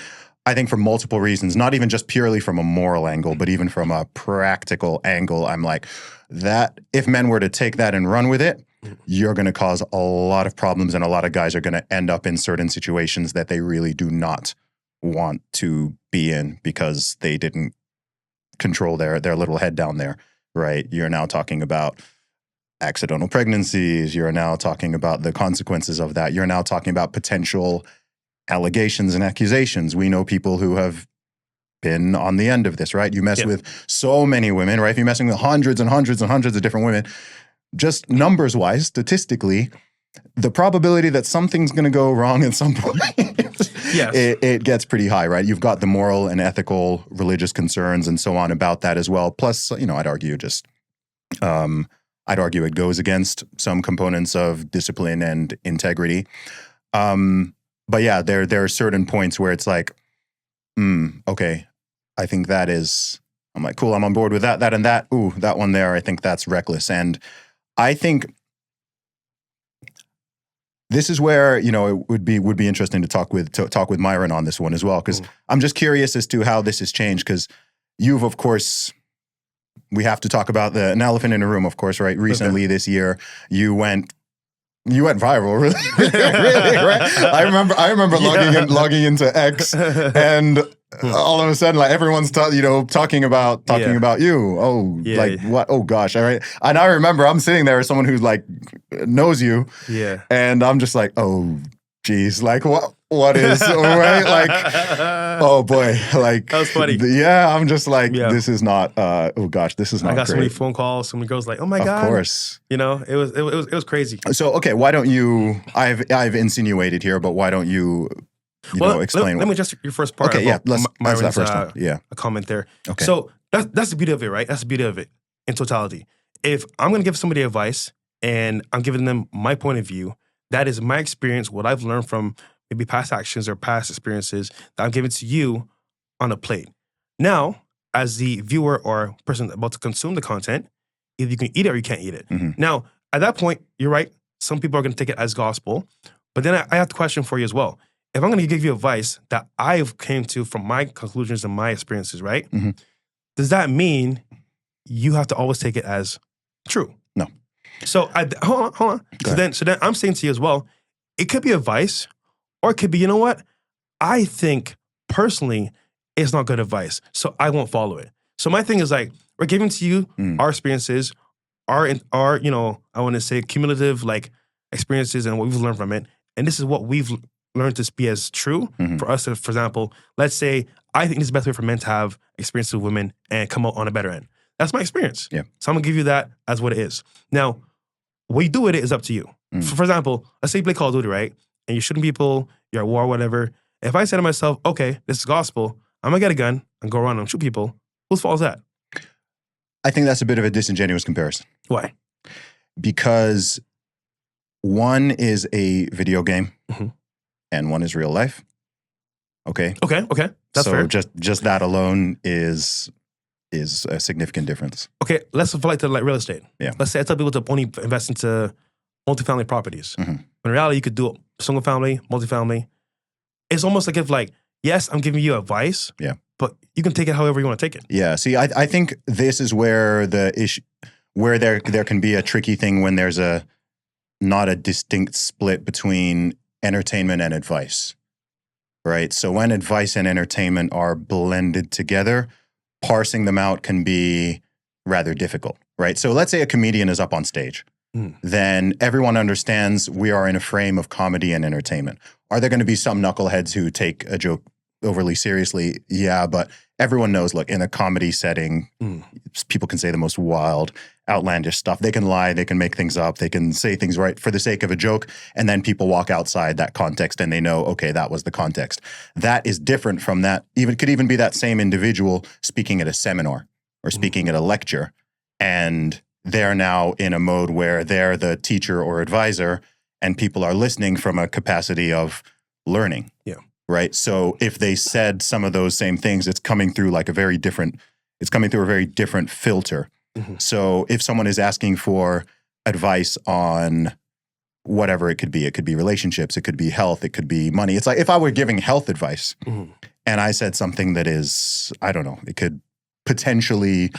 I think for multiple reasons, not even just purely from a moral angle, but even from a practical angle, I'm like that if men were to take that and run with it, you're going to cause a lot of problems and a lot of guys are going to end up in certain situations that they really do not want to be in because they didn't control their little head down there, right? You're now talking about accidental pregnancies. You're now talking about the consequences of that. You're now talking about potential allegations and accusations. We know people who have been on the end of this, right? You mess with so many women, right? If you're messing with hundreds and hundreds and hundreds of different women, just numbers-wise, statistically, the probability that something's going to go wrong at some point, it gets pretty high, right? You've got the moral and ethical, religious concerns and so on about that as well. Plus, I'd argue it goes against some components of discipline and integrity. But yeah, there are certain points where it's like, okay, I think that is, I'm like, cool, I'm on board with that, and that. Ooh, that one there, I think that's reckless. And I think this is where, it would be interesting to talk with Myron on this one as well, because I'm just curious as to how this has changed, because you've, of course, we have to talk about an elephant in the room, of course, right? Recently this year, you went viral, really, really, right? I remember logging into X, and all of a sudden, like everyone's talking about you. Oh, what? Oh gosh, all right. And I remember I'm sitting there as someone who like knows you, and I'm just like, oh, geez, like what is right? Like, oh boy, like that was funny. I'm just like, this is not. Oh gosh, this is not. I got great. so many phone calls. So many girls like, oh my god. Of course. It was crazy. So okay, why don't you? I've insinuated here, but why don't you? Explain. Let me just your first part. Okay, let's Myron's, that first one. a comment there. Okay. So that's the beauty of it, right? That's the beauty of it in totality. If I'm going to give somebody advice and I'm giving them my point of view, that is my experience, what I've learned from maybe past actions or past experiences that I'm giving to you on a plate. Now, as the viewer or person about to consume the content, either you can eat it or you can't eat it. Now, at that point, you're right. Some people are going to take it as gospel. But then I have the question for you as well. If I'm going to give you advice that I've came to from my conclusions and my experiences, right? Does that mean you have to always take it as true? No. So hold on. So then I'm saying to you as well, it could be advice, or it could be, you know what? I think personally, it's not good advice. So I won't follow it. So my thing is like, we're giving to you our experiences, our you know, I want to say cumulative like experiences and what we've learned from it. And this is what we've learned to be as true for us. To, for example, let's say I think this is the best way for men to have experiences with women and come out on a better end. That's my experience. Yeah. So I'm gonna give you that as what it is. Now, what you do with it is up to you. For example, let's say you play Call of Duty, right? And you're shooting people, you're at war, whatever. If I say to myself, okay, this is gospel, I'm gonna get a gun and go around and shoot people, whose fault is that? I think that's a bit of a disingenuous comparison. Why? Because one is a video game and one is real life. Okay. Okay. That's so fair. just that alone is a significant difference. Okay, let's apply it to like real estate. Yeah. Let's say I tell people to only invest into multifamily properties. In reality, you could do single family, multifamily. It's almost like if like, yes, I'm giving you advice. Yeah. But you can take it however you want to take it. Yeah. See, I think this is where the issue, where there can be a tricky thing when there's not a distinct split between entertainment and advice, right? So when advice and entertainment are blended together, parsing them out can be rather difficult, right? So let's say a comedian is up on stage. Then everyone understands we are in a frame of comedy and entertainment. Are there going to be some knuckleheads who take a joke overly seriously? Yeah, but everyone knows, look, in a comedy setting, people can say the most wild, outlandish stuff. They can lie, they can make things up, they can say things right for the sake of a joke, and then people walk outside that context and they know, okay, that was the context. That is different from that. Could even be that same individual speaking at a seminar or speaking at a lecture, and they're now in a mode where they're the teacher or advisor, and people are listening from a capacity of learning. Yeah. Right. So if they said some of those same things, it's coming through like a very different filter. So if someone is asking for advice on whatever it could be relationships, it could be health, it could be money. It's like if I were giving health advice and I said something that is, I don't know, it could potentially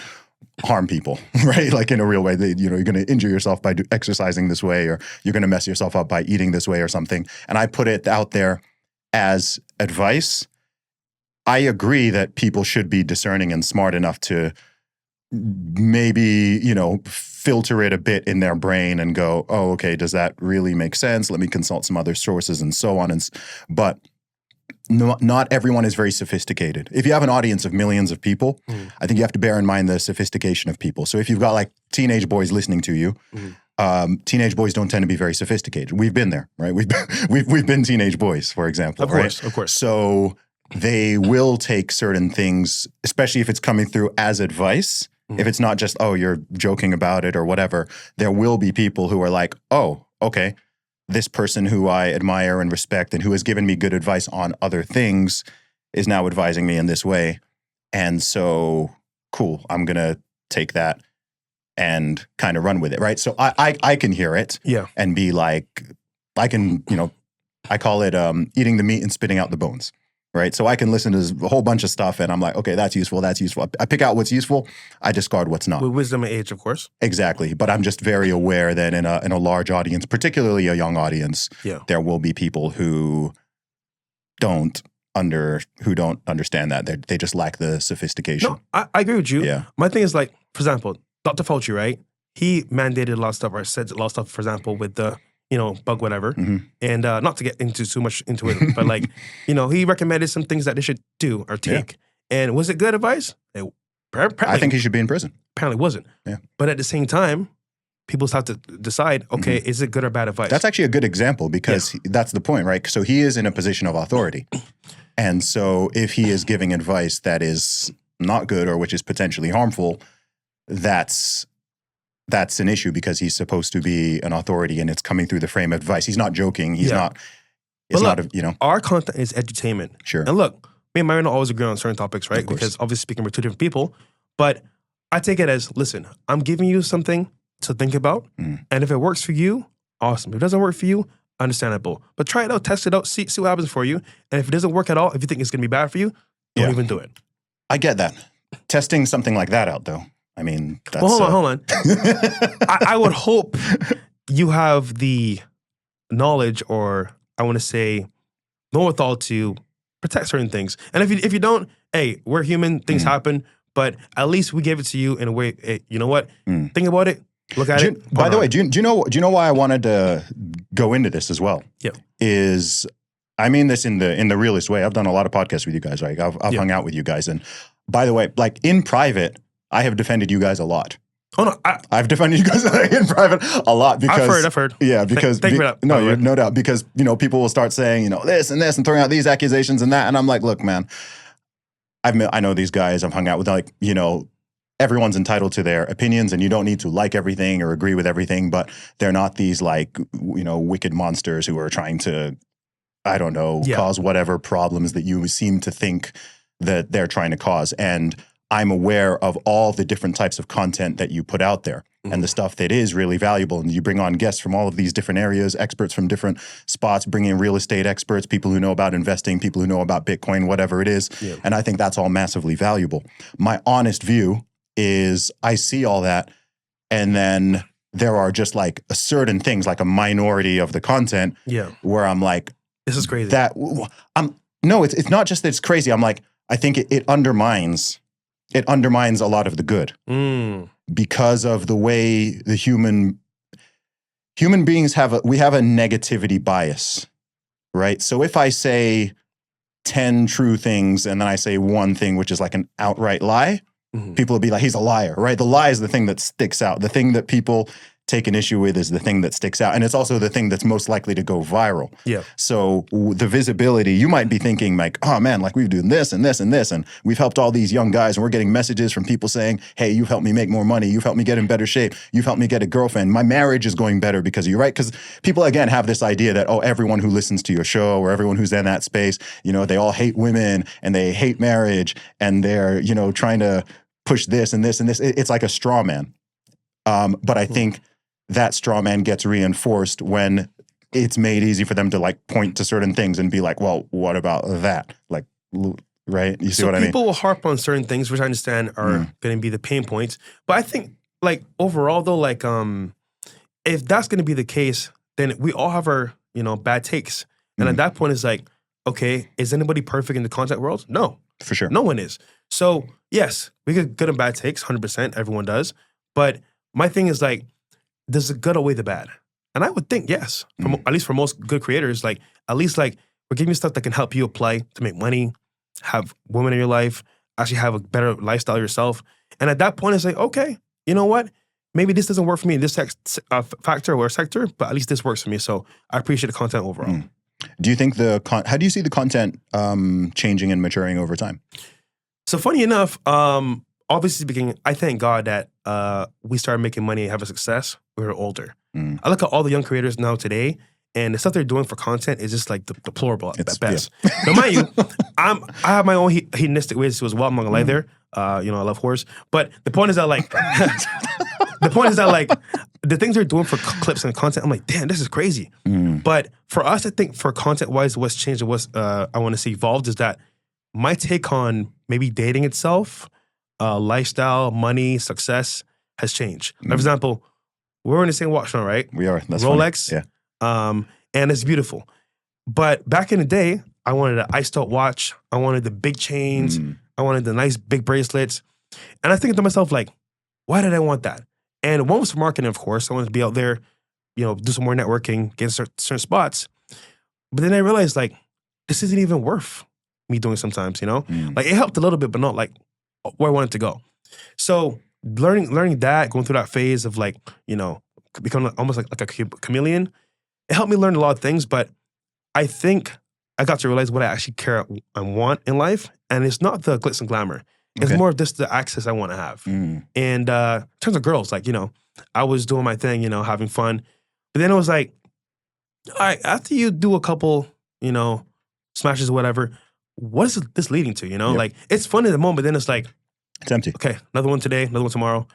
harm people, right? Like in a real way, you're going to injure yourself by exercising this way, or you're going to mess yourself up by eating this way or something. And I put it out there as advice. I agree that people should be discerning and smart enough to maybe, filter it a bit in their brain and go, oh, okay, does that really make sense? Let me consult some other sources and so on. But not everyone is very sophisticated. If you have an audience of millions of people, I think you have to bear in mind the sophistication of people. So if you've got like teenage boys listening to you, teenage boys don't tend to be very sophisticated. We've been there, right? We've been teenage boys, for example. Of course. So they will take certain things, especially if it's coming through as advice. If it's not just, oh, you're joking about it or whatever, there will be people who are like, oh, okay, this person who I admire and respect and who has given me good advice on other things is now advising me in this way. And so, cool, I'm going to take that and kind of run with it, right? So I can hear it and be like, I can, I call it eating the meat and spitting out the bones, right? So I can listen to a whole bunch of stuff and I'm like, okay, that's useful. I pick out what's useful. I discard what's not. With wisdom and age, of course. Exactly. But I'm just very aware that in a large audience, particularly a young audience, there will be people who don't understand that. They just lack the sophistication. No, I agree with you. Yeah. My thing is like, for example, Dr. Fauci, right? He mandated a lot of stuff or said a lot of stuff, for example, with the, bug whatever. And not to get into too much into it, but like, he recommended some things that they should do or take. And was it good advice? I think he should be in prison. Apparently wasn't. Yeah. But at the same time, people have to decide, okay, is it good or bad advice? That's actually a good example because that's the point, right? So he is in a position of authority. And so if he is giving advice that is not good or which is potentially harmful, that's an issue because he's supposed to be an authority and it's coming through the frame of advice. He's not joking. He's not, it's but look, not, our content is edutainment. Sure. And look, me and Myron don't always agree on certain topics, right? Because obviously speaking, we're two different people. But I take it as, listen, I'm giving you something to think about. And if it works for you, awesome. If it doesn't work for you, understandable. But try it out, test it out, see what happens for you. And if it doesn't work at all, if you think it's going to be bad for you, don't even do it. I get that. Testing something like that out, though. I mean, that's... Well, hold on. I would hope you have the knowledge or, I want to say, wherewithal to protect certain things. And if you don't, hey, we're human, things happen, but at least we gave it to you in a way, hey, you know what? Think about it, look at it. By the way, do you know why I wanted to go into this as well? Yeah. Is I mean this in the realest way. I've done a lot of podcasts with you guys. Like I've hung out with you guys, and by the way, like in private, I have defended you guys a lot. Oh no, I've defended you guys in private a lot because I've heard. Yeah, because thank you for that. no doubt, because people will start saying this and this and throwing out these accusations and that, and I'm like, look, man, I know these guys. I've hung out with everyone's entitled to their opinions, and you don't need to like everything or agree with everything, but they're not these wicked monsters who are trying to, I don't know, cause whatever problems that you seem to think that they're trying to cause. And I'm aware of all the different types of content that you put out there and the stuff that is really valuable. And you bring on guests from all of these different areas, experts from different spots, bring in real estate experts, people who know about investing, people who know about Bitcoin, whatever it is. Yeah. And I think that's all massively valuable. My honest view is I see all that, and then there are just like certain things, like a minority of the content where I'm like, this is crazy. No, it's not just that it's crazy. I'm like, I think it undermines a lot of the good because of the way the human beings have a negativity bias, right? So if I say 10 true things and then I say one thing which is like an outright lie, people will be like, he's a liar, right? The lie is the thing that sticks out. The thing that people take an issue with is the thing that sticks out. And it's also the thing that's most likely to go viral. Yeah. So the visibility, you might be thinking like, oh man, like we've done this and this and this, and we've helped all these young guys, and we're getting messages from people saying, hey, you've helped me make more money. You've helped me get in better shape. You've helped me get a girlfriend. My marriage is going better because of you, right? Because people, again, have this idea that, everyone who listens to your show or everyone who's in that space, they all hate women and they hate marriage and they're, trying to push this and this and this. It's like a straw man. But I think that straw man gets reinforced when it's made easy for them to like point to certain things and be like, well, what about that? Like, right? You see what I mean? People will harp on certain things, which I understand are going to be the pain points. But I think like overall though, like, if that's going to be the case, then we all have our, bad takes. And at that point it's like, okay, is anybody perfect in the content world? No. For sure. No one is. So yes, we get good and bad takes, 100%, everyone does. But my thing is like, does the good outweigh the bad? And I would think yes. At least for most good creators, like at least like we're giving you stuff that can help you apply to make money, have women in your life, actually have a better lifestyle yourself. And at that point, it's like, okay, you know what? Maybe this doesn't work for me in this factor or sector, but at least this works for me. So I appreciate the content overall. Do you think how do you see the content changing and maturing over time? So funny enough, obviously speaking, I thank God that we started making money and having success when we were older. I look at all the young creators now today, and the stuff they're doing for content is just like deplorable at best. Yeah. Now, mind you, I have my own hedonistic ways too as well. I'm not gonna lie there. I love horse, but the point is that like, the things they're doing for clips and content, I'm like, damn, this is crazy. But for us, I think for content wise, what's changed and what's I want to see evolved is that my take on maybe dating itself, lifestyle, money, success has changed. For example, we're in the same watch now, right? We are. That's Rolex. Funny. Yeah. And it's beautiful. But back in the day, I wanted an iced out watch. I wanted the big chains. I wanted the nice big bracelets. And I think to myself, like, why did I want that? And one was for marketing, of course. I wanted to be out there, do some more networking, get in certain spots. But then I realized, like, this isn't even worth me doing sometimes, Like, it helped a little bit, but not like where I wanted to go. So learning that, going through that phase of like, becoming almost like a chameleon, it helped me learn a lot of things. But I think I got to realize what I actually care and want in life. And it's not the glitz and glamour. It's more of just the access I want to have. And in terms of girls, like, I was doing my thing, having fun. But then it was like, all right, after you do a couple, smashes or whatever, what is this leading to, Like, it's fun in the moment, but then it's like, it's empty. Okay, another one today, another one tomorrow.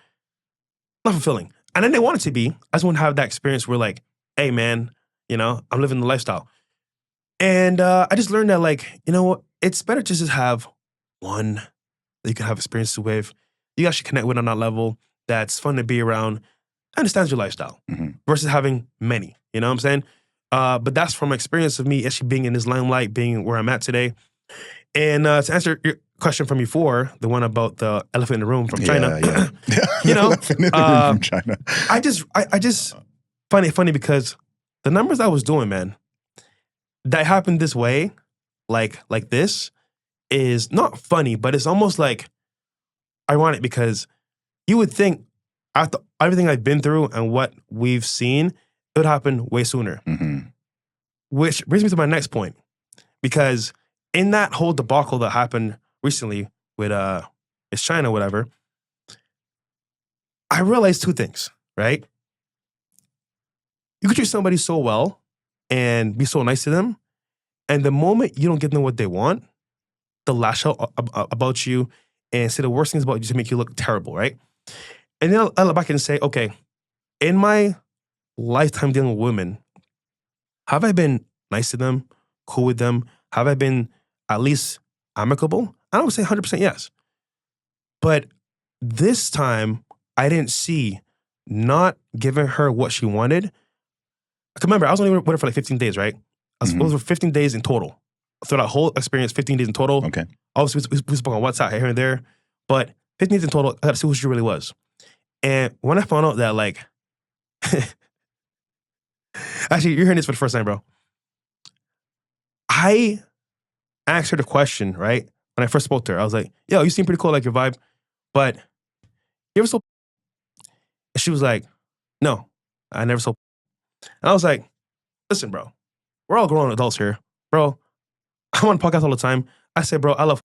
Not fulfilling. And then they want it to be. I just want to have that experience where like, hey man, I'm living the lifestyle. And I just learned that like, it's better to just have one that you can have experiences with. You actually connect with on that level. That's fun to be around. Understands your lifestyle versus having many. You know what I'm saying? But that's from experience of me actually being in this limelight, being where I'm at today. And to answer your question from before, the one about the elephant in the room from China, Yeah. you know, Elephant in the room from China. I just find it funny because the numbers I was doing, man, that happened this way, like this, is not funny, but it's almost like ironic because you would think after everything I've been through and what we've seen, it would happen way sooner. Mm-hmm. Which brings me to my next point. Because in that whole debacle that happened recently with it's China, whatever, I realized two things, right? You could treat somebody so well and be so nice to them, and the moment you don't give them what they want, they'll lash out about you and say the worst things about you to make you look terrible, right? And then I'll look back and say, okay, in my lifetime dealing with women, have I been nice to them, cool with them? Have I been at least amicable? I don't say 100% yes. But this time, I didn't see not giving her what she wanted. I can remember, I was only with her for like 15 days, right? I was for 15 days in total. Through that whole experience, 15 days in total. Okay. Obviously, we spoke on WhatsApp here and there. But 15 days in total, I got to see who she really was. And when I found out that, like, actually, you're hearing this for the first time, bro. I asked her the question, right? When I first spoke to her, I was like, yo, you seem pretty cool, like your vibe, but you ever so? And she was like, no, I never so. And I was like, listen, bro, we're all grown adults here. Bro, I'm on podcasts all the time. I say, bro, I love,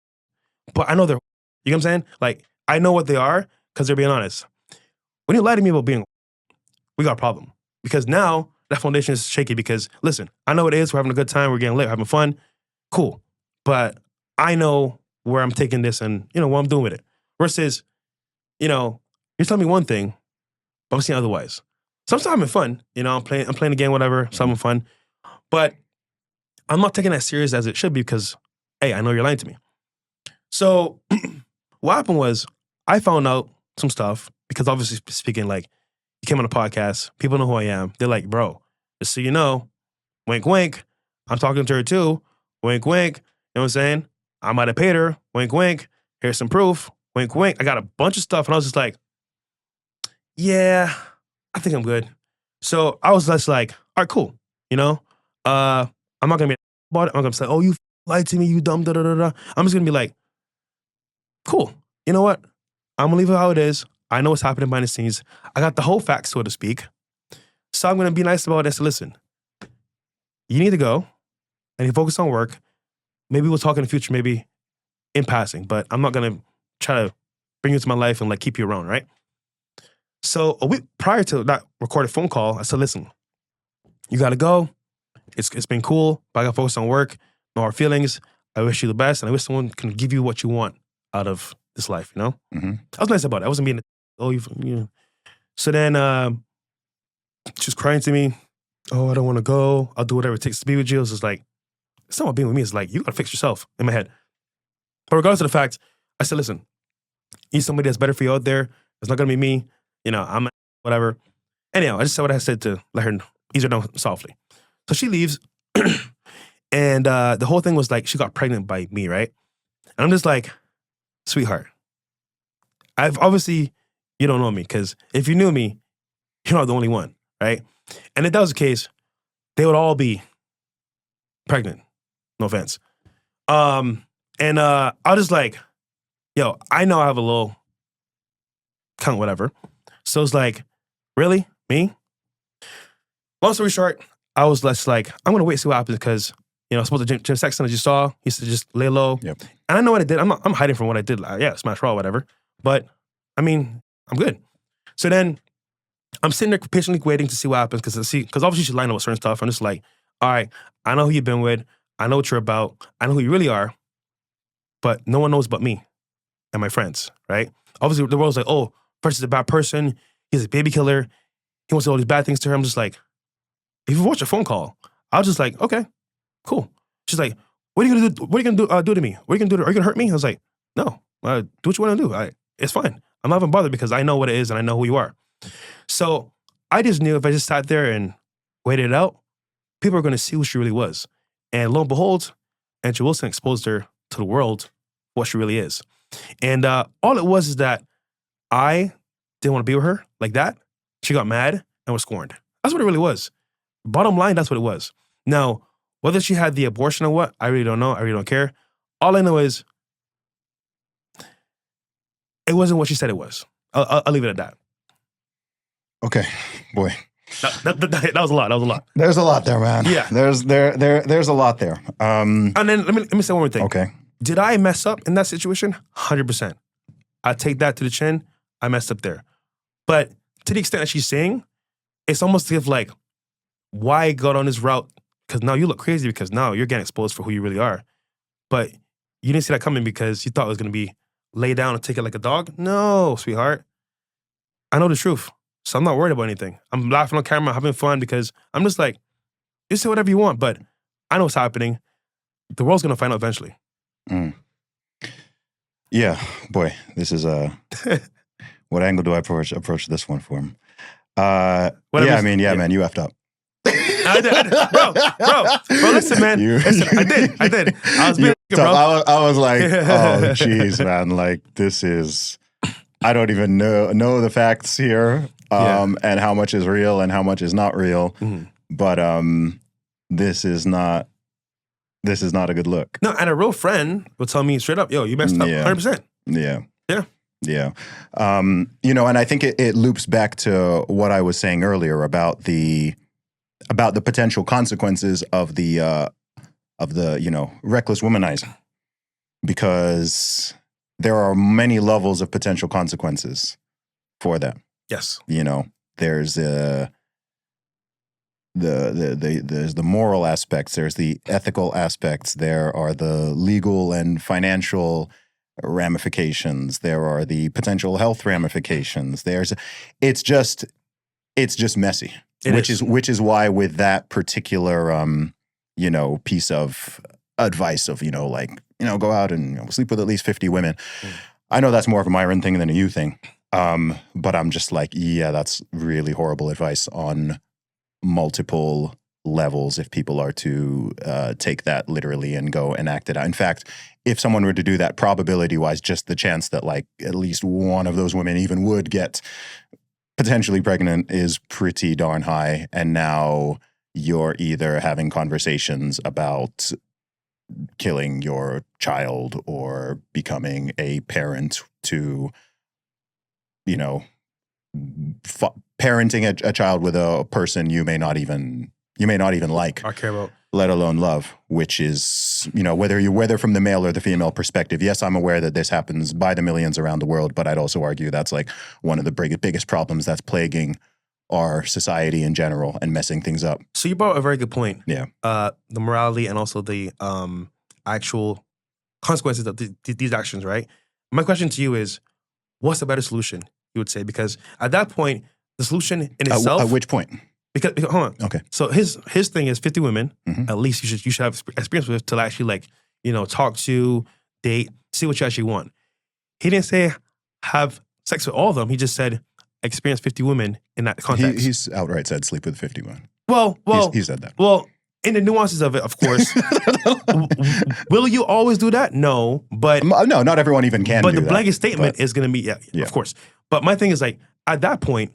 but I know they're, you know what I'm saying? Like, I know what they are because they're being honest. When you lie to me about being, we got a problem. Because now that foundation is shaky because, listen, I know what it is. We're having a good time. We're getting lit, we're having fun. Cool. But I know where I'm taking this and, you know, what I'm doing with it. Versus, you know, you're telling me one thing, but I'm seeing otherwise. Sometimes I'm having fun. You know, I'm playing the game, whatever. So I'm having fun. But I'm not taking that serious as it should be because, hey, I know you're lying to me. So what happened was I found out some stuff because obviously speaking, like, you came on a podcast, people know who I am. They're like, bro, just so you know, wink, wink, I'm talking to her too. Wink, wink. You know what I'm saying? I might have paid her. Wink, wink. Here's some proof. Wink, wink. I got a bunch of stuff. And I was just like, yeah, I think I'm good. So I was just like, all right, cool. You know, I'm not going to be about it. I'm going to say, oh, you lied to me, you dumb, da, da, da, da. I'm just going to be like, cool. You know what? I'm going to leave it how it is. I know what's happening behind the scenes. I got the whole facts, so to speak. So I'm going to be nice about this. Listen, you need to go and you focus on work. Maybe we'll talk in the future, maybe in passing, but I'm not going to try to bring you into my life and like keep you around, right? So a week prior to that recorded phone call, I said, listen, you got to go. It's been cool, but I got to focus on work, no hard feelings. I wish you the best, and I wish someone can give you what you want out of this life, you know? Mm-hmm. I was nice about it. I wasn't being, oh, you know. So then she was crying to me. Oh, I don't want to go. I'll do whatever it takes to be with you. It was just like, it's not about being with me. It's like, you got to fix yourself in my head. But regardless of the fact, I said, listen, you need somebody that's better for you out there. It's not going to be me. You know, I'm whatever. Anyhow, I just said what I said to let her ease her down softly. So she leaves. And the whole thing was like, she got pregnant by me, right? And I'm just like, sweetheart, obviously, you don't know me, because if you knew me, you're not the only one, right? And if that was the case, they would all be pregnant. No offense. And I was just like, yo, I know I have a low count, whatever. So it's like, really? Me? Long story short, I was less like, I'm going to wait to see what happens because, you know, I suppose the Jim Sexton, as you saw, he used to just lay low. Yep. And I know what I did. I'm hiding from what I did. Yeah, smash raw, whatever. But, I mean, I'm good. So then I'm sitting there patiently waiting to see what happens because obviously she's lying about certain stuff. I'm just like, all right, I know who you've been with. I know what you're about. I know who you really are. But no one knows but me and my friends, right? Obviously, the world's like, oh, Fresh is a bad person. He's a baby killer. He wants to do all these bad things to her. I'm just like, if you watch a phone call, I was just like, okay, cool. She's like, what are you gonna do? What are you gonna do to me? What are you gonna do? Are you gonna hurt me? I was like, no, do what you want to do. It's fine. I'm not even bothered because I know what it is and I know who you are. So I just knew if I just sat there and waited it out, people are gonna see who she really was. And lo and behold, Angela Wilson exposed her to the world what she really is. And all it was is that I didn't want to be with her like that. She got mad and was scorned. That's what it really was. Bottom line, that's what it was. Now, whether she had the abortion or what, I really don't know. I really don't care. All I know is it wasn't what she said it was. I'll leave it at that. Okay, boy. That was a lot. That was a lot. There's a lot there, man. Yeah. There's a lot there. And then let me say one more thing. Okay. Did I mess up in that situation? 100%. I take that to the chin. I messed up there. But to the extent that she's saying, it's almost as if like, why go down this route? Because now you look crazy because now you're getting exposed for who you really are. But you didn't see that coming because you thought it was going to be lay down and take it like a dog. No, sweetheart. I know the truth. So I'm not worried about anything. I'm laughing on camera, having fun because I'm just like, you say whatever you want, but I know what's happening. The world's going to find out eventually. Mm. Yeah, boy, this is what angle do I approach this one from? Man, you effed up. I did. Bro, listen, man. Listen, I did. I was being, so bro. I was like, oh, jeez, man. Like, this is, I don't even know the facts here, and how much is real and how much is not real. Mm-hmm. But this is not a good look. No, and a real friend will tell me straight up, yo, you messed up 100%. Yeah. Yeah. Yeah. And I think it loops back to what I was saying earlier about the potential consequences of the reckless womanizing, because there are many levels of potential consequences for that. Yes. There's there's the moral aspects, there's the ethical aspects, there are the legal and financial ramifications, there are the potential health ramifications. It's just messy. Which is why with that particular piece of advice of go out and sleep with at least 50 women. I know that's more of a Myron thing than a you thing. But I'm just like, yeah, that's really horrible advice on multiple levels if people are to take that literally and go and act it out. In fact, if someone were to do that, probability-wise, just the chance that like at least one of those women even would get potentially pregnant is pretty darn high. And now you're either having conversations about killing your child or becoming a parent to, parenting a child with a person you may not even like I care about, let alone love, which is, whether from the male or the female perspective. Yes, I'm aware that this happens by the millions around the world, but I'd also argue that's like one of the biggest problems that's plaguing our society in general and messing things up. So you brought a very good point. Yeah. The morality and also the actual consequences of these actions, right? My question to you is, what's the better solution, you would say? Because at that point, the solution in itself... At which point? Because hold on. Okay. So his thing is 50 women, at least you should have experience with to actually talk to, date, see what you actually want. He didn't say have sex with all of them. He just said experience 50 women in that context. He's outright said sleep with 50 women. Well, he said that. Well, in the nuances of it, of course. Will you always do that? No, but no, not everyone even can. But the blanket statement is going to be yeah, of course. But my thing is like at that point,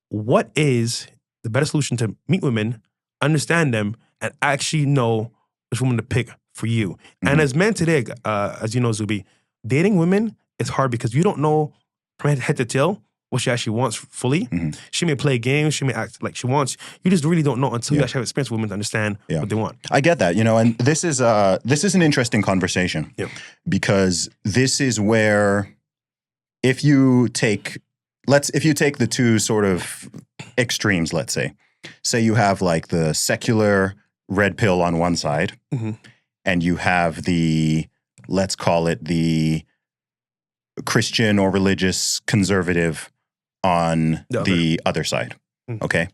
what is the better solution to meet women, understand them, and actually know which woman to pick for you? Mm-hmm. And as men today, as you know, Zuby, dating women is hard because you don't know from head to tail what she actually wants fully. Mm-hmm. She may play games, she may act like she wants. You just really don't know until you actually have experience with women to understand what they want. I get that, and this is an interesting conversation because this is where if you take the two sort of extremes, let's say you have like the secular red pill on one side, and you have the, let's call it the Christian or religious conservative on the other side. Okay.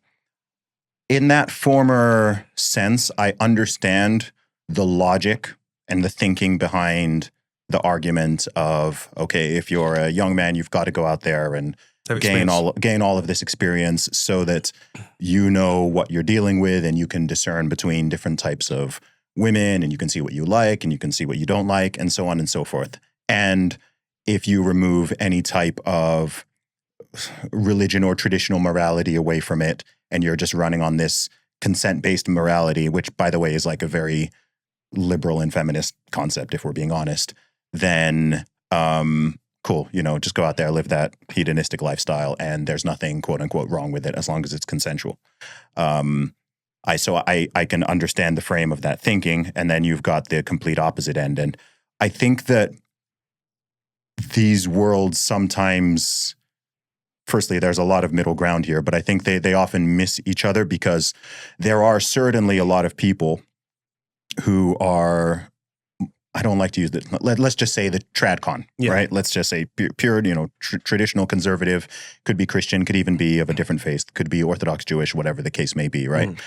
In that former sense, I understand the logic and the thinking behind the argument of, okay, if you're a young man, you've got to go out there and gain all of this experience so that you know what you're dealing with and you can discern between different types of women, and you can see what you like, and you can see what you don't like, and so on and so forth. And if you remove any type of religion or traditional morality away from it, and you're just running on this consent-based morality, which, by the way, is like a very liberal and feminist concept, if we're being honest, then cool, just go out there, live that hedonistic lifestyle, and there's nothing, quote unquote, wrong with it as long as it's consensual. I can understand the frame of that thinking, and then you've got the complete opposite end. And I think that these worlds sometimes, firstly, there's a lot of middle ground here, but I think they often miss each other, because there are certainly a lot of people who are, I don't like to use the, let's just say the tradcon, right? Let's just say pure traditional conservative, could be Christian, could even be of a different faith, could be Orthodox Jewish, whatever the case may be, right?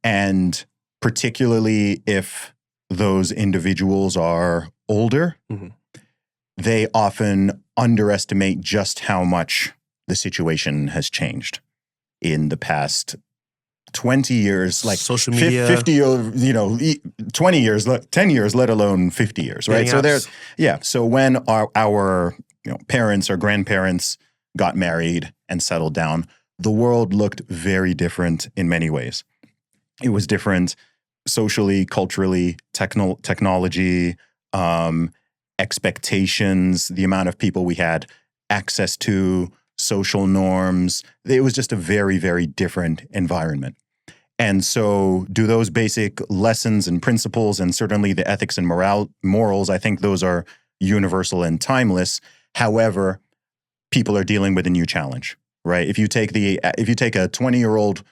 And particularly if those individuals are older, they often underestimate just how much the situation has changed in the past 20 years, like social media, 50, 20 years, 10 years, let alone 50 years, right? So there's, so when our parents or grandparents got married and settled down, the world looked very different in many ways. It was different socially, culturally, technology, expectations, the amount of people we had access to, social norms. It was just a very, very different environment. And so do those basic lessons and principles, and certainly the ethics and morals, I think those are universal and timeless. However, people are dealing with a new challenge, right? If you take a 20-year-old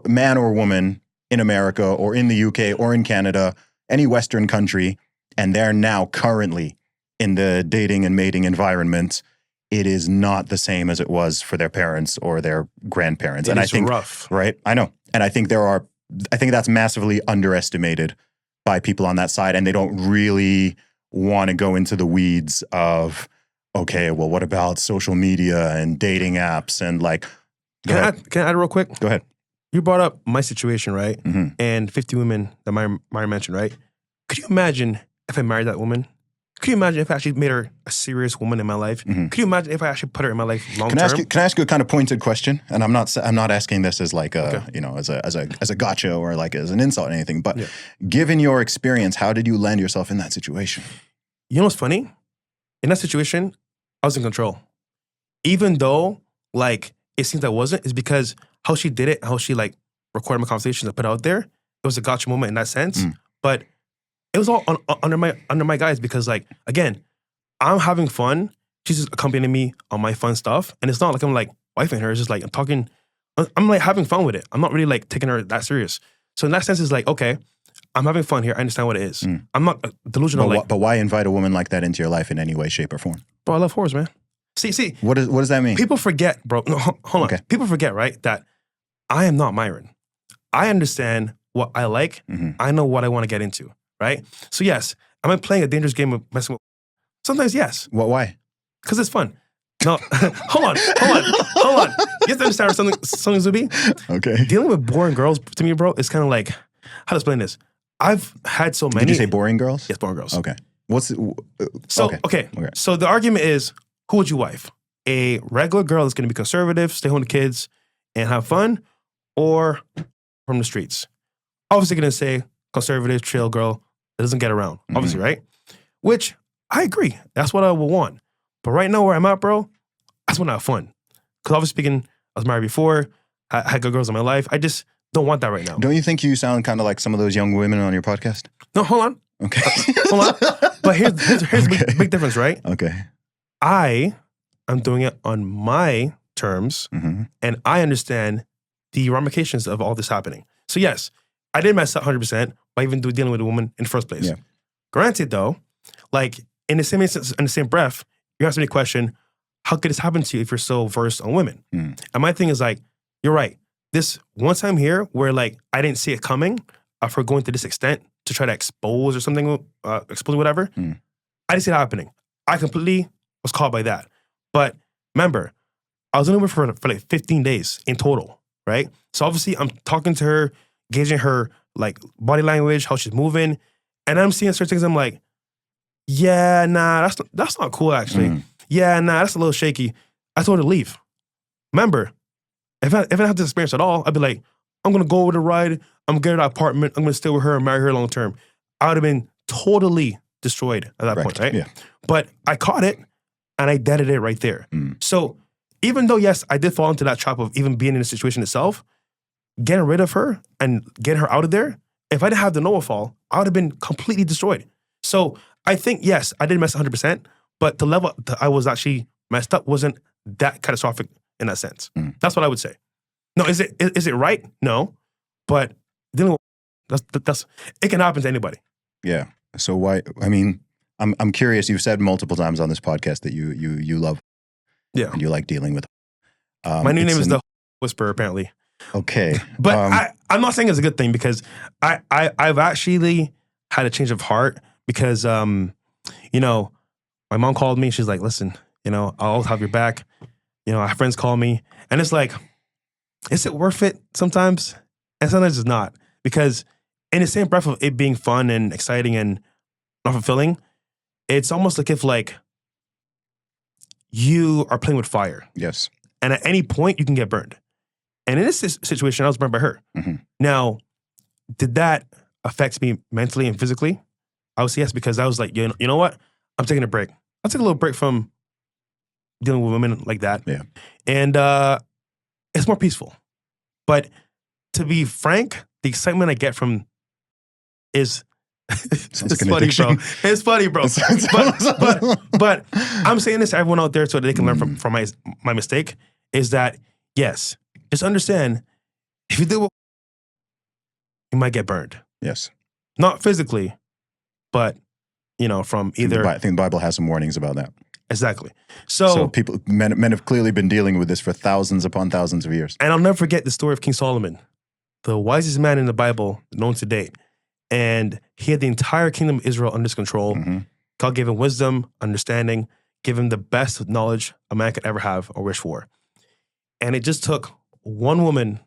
man or woman in America or in the UK or in Canada, any Western country, and they're now currently in the dating and mating environment, it is not the same as it was for their parents or their grandparents. And I think rough. Right? I know. And I think that's massively underestimated by people on that side, and they don't really want to go into the weeds of, okay, well, what about social media and dating apps and like, Can I add real quick? Go ahead. You brought up my situation, right? And 50 women that Myra mentioned, right? Could you imagine if I married that woman? Could you imagine if I actually made her a serious woman in my life? Could you imagine if I actually put her in my life long term? Can I ask you a kind of pointed question? And I'm not asking this as like a as a gotcha or like as an insult or anything. But given your experience, how did you land yourself in that situation? You know what's funny? In that situation, I was in control. Even though like it seems I wasn't, is because how she did it, how she like recorded my conversations and put it out there. It was a gotcha moment in that sense. But it was all under my guise, because like, again, I'm having fun. She's just accompanying me on my fun stuff. And it's not like I'm like wifing her. It's just like I'm like having fun with it. I'm not really like taking her that serious. So in that sense, it's like, okay, I'm having fun here. I understand what it is. I'm not delusional. But why invite a woman like that into your life in any way, shape, or form? Bro, I love whores, man. See. What does that mean? People forget, bro. No, hold on. Okay. People forget, right, that I am not Myron. I understand what I like. I know what I want to get into. Right? So yes, am I playing a dangerous game of messing with? Sometimes yes. Why? Because it's fun. No, hold on. You have to understand something, Zuby. Okay. Dealing with boring girls, to me, bro, is kind of like, how to explain this? I've had so many. Did you say boring girls? Yes, boring girls. Okay. Okay. So the argument is, who would you wife? A regular girl that's going to be conservative, stay home with the kids, and have fun, or from the streets? Obviously going to say conservative, chill girl that doesn't get around, obviously, right? Which I agree. That's what I would want. But right now where I'm at, bro, I just want to have fun. Because obviously speaking, I was married before, I had good girls in my life. I just don't want that right now. Don't you think you sound kind of like some of those young women on your podcast? No, hold on. Okay. Hold on. But here's the big difference, right? Okay. I am doing it on my terms, and I understand the ramifications of all this happening. So yes, I did mess up 100% by even dealing with a woman in the first place. Yeah. Granted, though, like in the same instance, in the same breath, you ask me the question, how could this happen to you if you're so versed on women? And my thing is like, you're right. This one time here where like I didn't see it coming for going to this extent to try to expose or something, expose whatever. I didn't see it happening. I completely was caught by that. But remember, I was only with her for like 15 days in total, right? So obviously I'm talking to her, gauging her like body language, how she's moving, and I'm seeing certain things. I'm like, yeah, nah, that's not cool actually. Yeah, nah, that's a little shaky. I told her to leave. Remember, if I didn't have this experience at all, I'd be like, I'm gonna go over the ride. I'm gonna get her that apartment. I'm gonna stay with her and marry her long term. I would have been totally destroyed at that point, right? Yeah. But I caught it and I deaded it right there. So even though, yes, I did fall into that trap of even being in the situation itself, getting rid of her and getting her out of there, if I didn't have the Noah fall, I would have been completely destroyed. So I think, yes, I did mess 100%, but the level that I was actually messed up wasn't that catastrophic in that sense. That's what I would say. No, is it right? No. But dealing with that's it can happen to anybody. Yeah. So why? I mean, I'm curious. You've said multiple times on this podcast that you love, and you like dealing with. My new name is the Whisperer, apparently. Okay, but I'm not saying it's a good thing because I've actually had a change of heart because you know, my mom called me. She's like, "Listen, you know, I'll always have your back." You know, my friends call me, and it's like, is it worth it sometimes? And sometimes it's not, because in the same breath of it being fun and exciting and not fulfilling, it's almost like if like you are playing with fire. Yes. And at any point you can get burned. And in this situation, I was burned by her. Now, did that affect me mentally and physically? I would say yes, because I was like, you know what? I'm taking a break. I'll take a little break from dealing with women like that. Yeah. And it's more peaceful. But to be frank, the excitement I get from is it's funny, bro. It's funny, bro. but I'm saying this to everyone out there so that they can learn from my mistake, is that, yes, just understand, if you do it, you might get burned. Yes. Not physically, but, you know, from either... I think the Bible has some warnings about that. Exactly. So men have clearly been dealing with this for thousands upon thousands of years. And I'll never forget the story of King Solomon, the wisest man in the Bible known to date. And he had the entire kingdom of Israel under his control. God gave him wisdom, understanding, gave him the best knowledge a man could ever have or wish for. And it just took one woman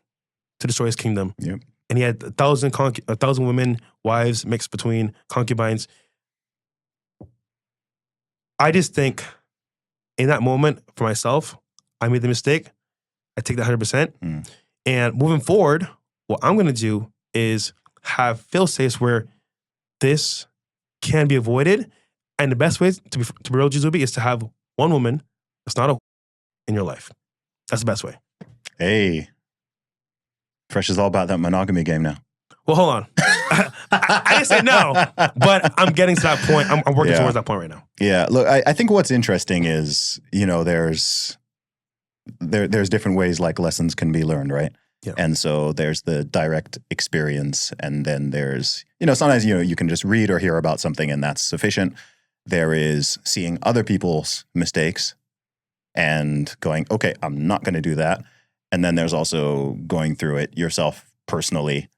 to destroy his kingdom. Yep. And he had 1,000 women, wives mixed between concubines. I just think in that moment for myself, I made the mistake. I take that 100%. And moving forward, what I'm going to do is have fail-safes where this can be avoided. And the best way to be real, Zuby, is to have one woman that's not a in your life. That's the best way. Hey. Fresh is all about that monogamy game now. Well, hold on. I didn't say no, but I'm getting to that point. I'm working towards that point right now. Yeah. Look, I think what's interesting is, you know, there's different ways like lessons can be learned, right? Yeah. And so there's the direct experience, and then there's, you know, sometimes, you know, you can just read or hear about something and that's sufficient. There is seeing other people's mistakes and going, okay, I'm not going to do that. And then there's also going through it yourself personally.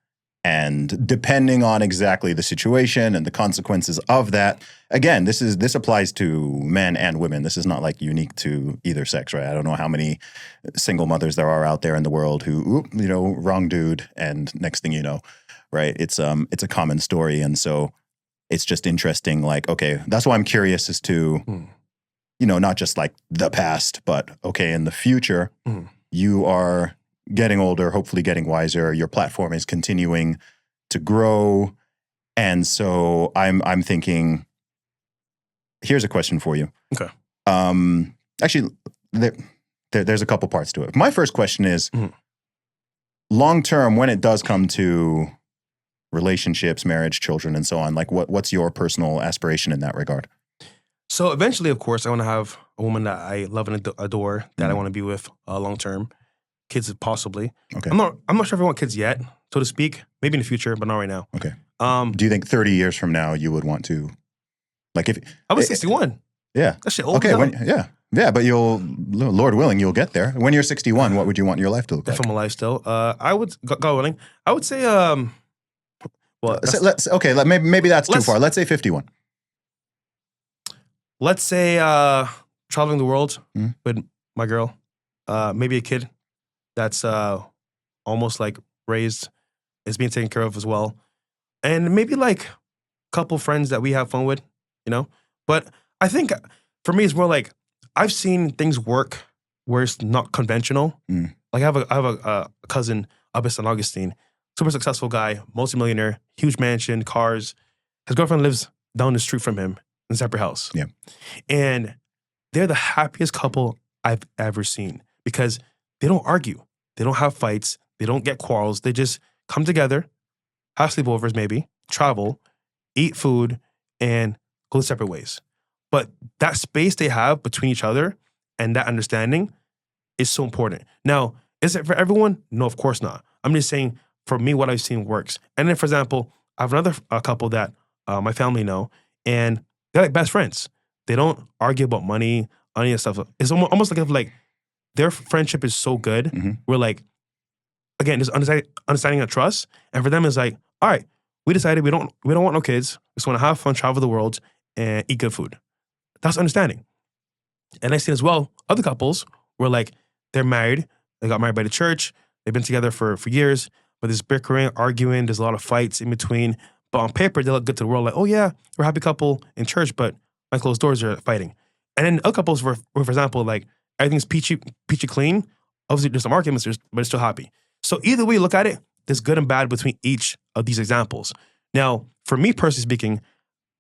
And depending on exactly the situation and the consequences of that, again, this applies to men and women. This is not like unique to either sex, right? I don't know how many single mothers there are out there in the world who, you know, wrong dude, and next thing you know, right? It's a common story, and so it's just interesting. Like, okay, that's why I'm curious as to, you know, not just like the past, but okay, in the future, you are getting older, hopefully getting wiser. Your platform is continuing to grow. And so I'm thinking, here's a question for you. Okay. Actually, there's a couple parts to it. My first question is, long term, when it does come to relationships, marriage, children, and so on, like what's your personal aspiration in that regard? So eventually, of course, I want to have a woman that I love and adore, that I want to be with long term. Kids, possibly. Okay. I'm not sure if I want kids yet, so to speak. Maybe in the future, but not right now. Okay. Do you think 30 years from now you would want to, like, if I was 61? Yeah. That shit old. Okay. Yeah, but Lord willing, you'll get there. When you're 61, what would you want your life to look like? If I'm alive still, I would, God willing, I would say, well, maybe that's too far. Let's say 51. Let's say traveling the world with my girl, maybe a kid that's almost like raised is being taken care of as well. And maybe like a couple friends that we have fun with, you know? But I think for me, it's more like I've seen things work where it's not conventional. Mm. Like I have a cousin up in St. Augustine, super successful guy, multimillionaire, huge mansion, cars. His girlfriend lives down the street from him in a separate house. Yeah. And they're the happiest couple I've ever seen because they don't argue. They don't have fights. They don't get quarrels. They just come together, have sleepovers maybe, travel, eat food, and go separate ways. But that space they have between each other and that understanding is so important. Now, is it for everyone? No, of course not. I'm just saying, for me, what I've seen works. And then, for example, I have another couple that my family know, and they're like best friends. They don't argue about money, any of that stuff. It's almost like if like their friendship is so good. Mm-hmm. We're like, again, there's understanding and trust. And for them, it's like, all right, we decided we don't want no kids. We just want to have fun, travel the world, and eat good food. That's understanding. And I see as well, other couples where like they're married, they got married by the church, they've been together for years, but there's bickering, arguing, there's a lot of fights in between. But on paper, they look good to the world, like, oh yeah, we're a happy couple in church, but behind closed doors are fighting. And then other couples where for example, like everything's peachy clean, obviously there's some arguments, but it's still happy. So either way you look at it, there's good and bad between each of these examples. Now, for me personally speaking,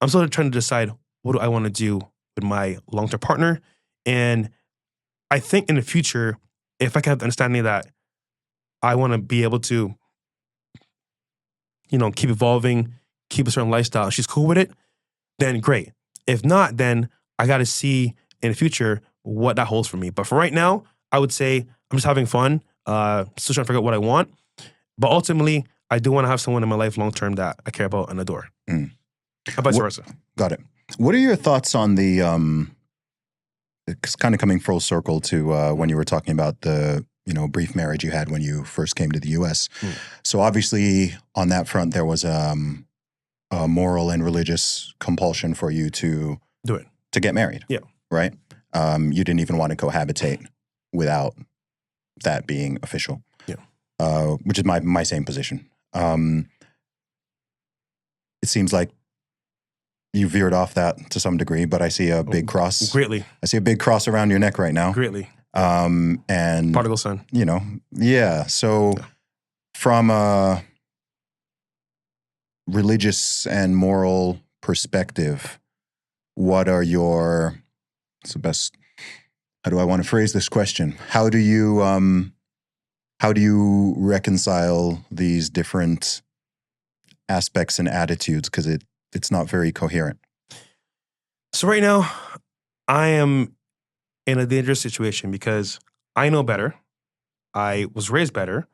I'm still trying to decide what do I want to do with my long-term partner. And I think in the future, if I can have the understanding that I want to be able to, you know, keep evolving, keep a certain lifestyle, and she's cool with it, then great. If not, then I got to see in the future what that holds for me. But for right now, I would say I'm just having fun, still trying to figure out what I want. But ultimately, I do want to have someone in my life long-term that I care about and adore. Mm. And vice versa. Got it. What are your thoughts on the, it's kind of coming full circle to when you were talking about the, you know, brief marriage you had when you first came to the U.S. Mm. So obviously on that front, there was a moral and religious compulsion for you to Do it. To get married. Yeah. Right? You didn't even want to cohabitate without that being official. Yeah. Which is my same position. It seems like you veered off that to some degree, but I see a big cross. Greatly. I see a big cross around your neck right now. Greatly. And Prodigal son. you know, yeah. So from a religious and moral perspective, what are your, what's the best, how do I want to phrase this question? How do you reconcile these different aspects and attitudes? Because it's not very coherent. So right now, I am in a dangerous situation because I know better. I was raised better.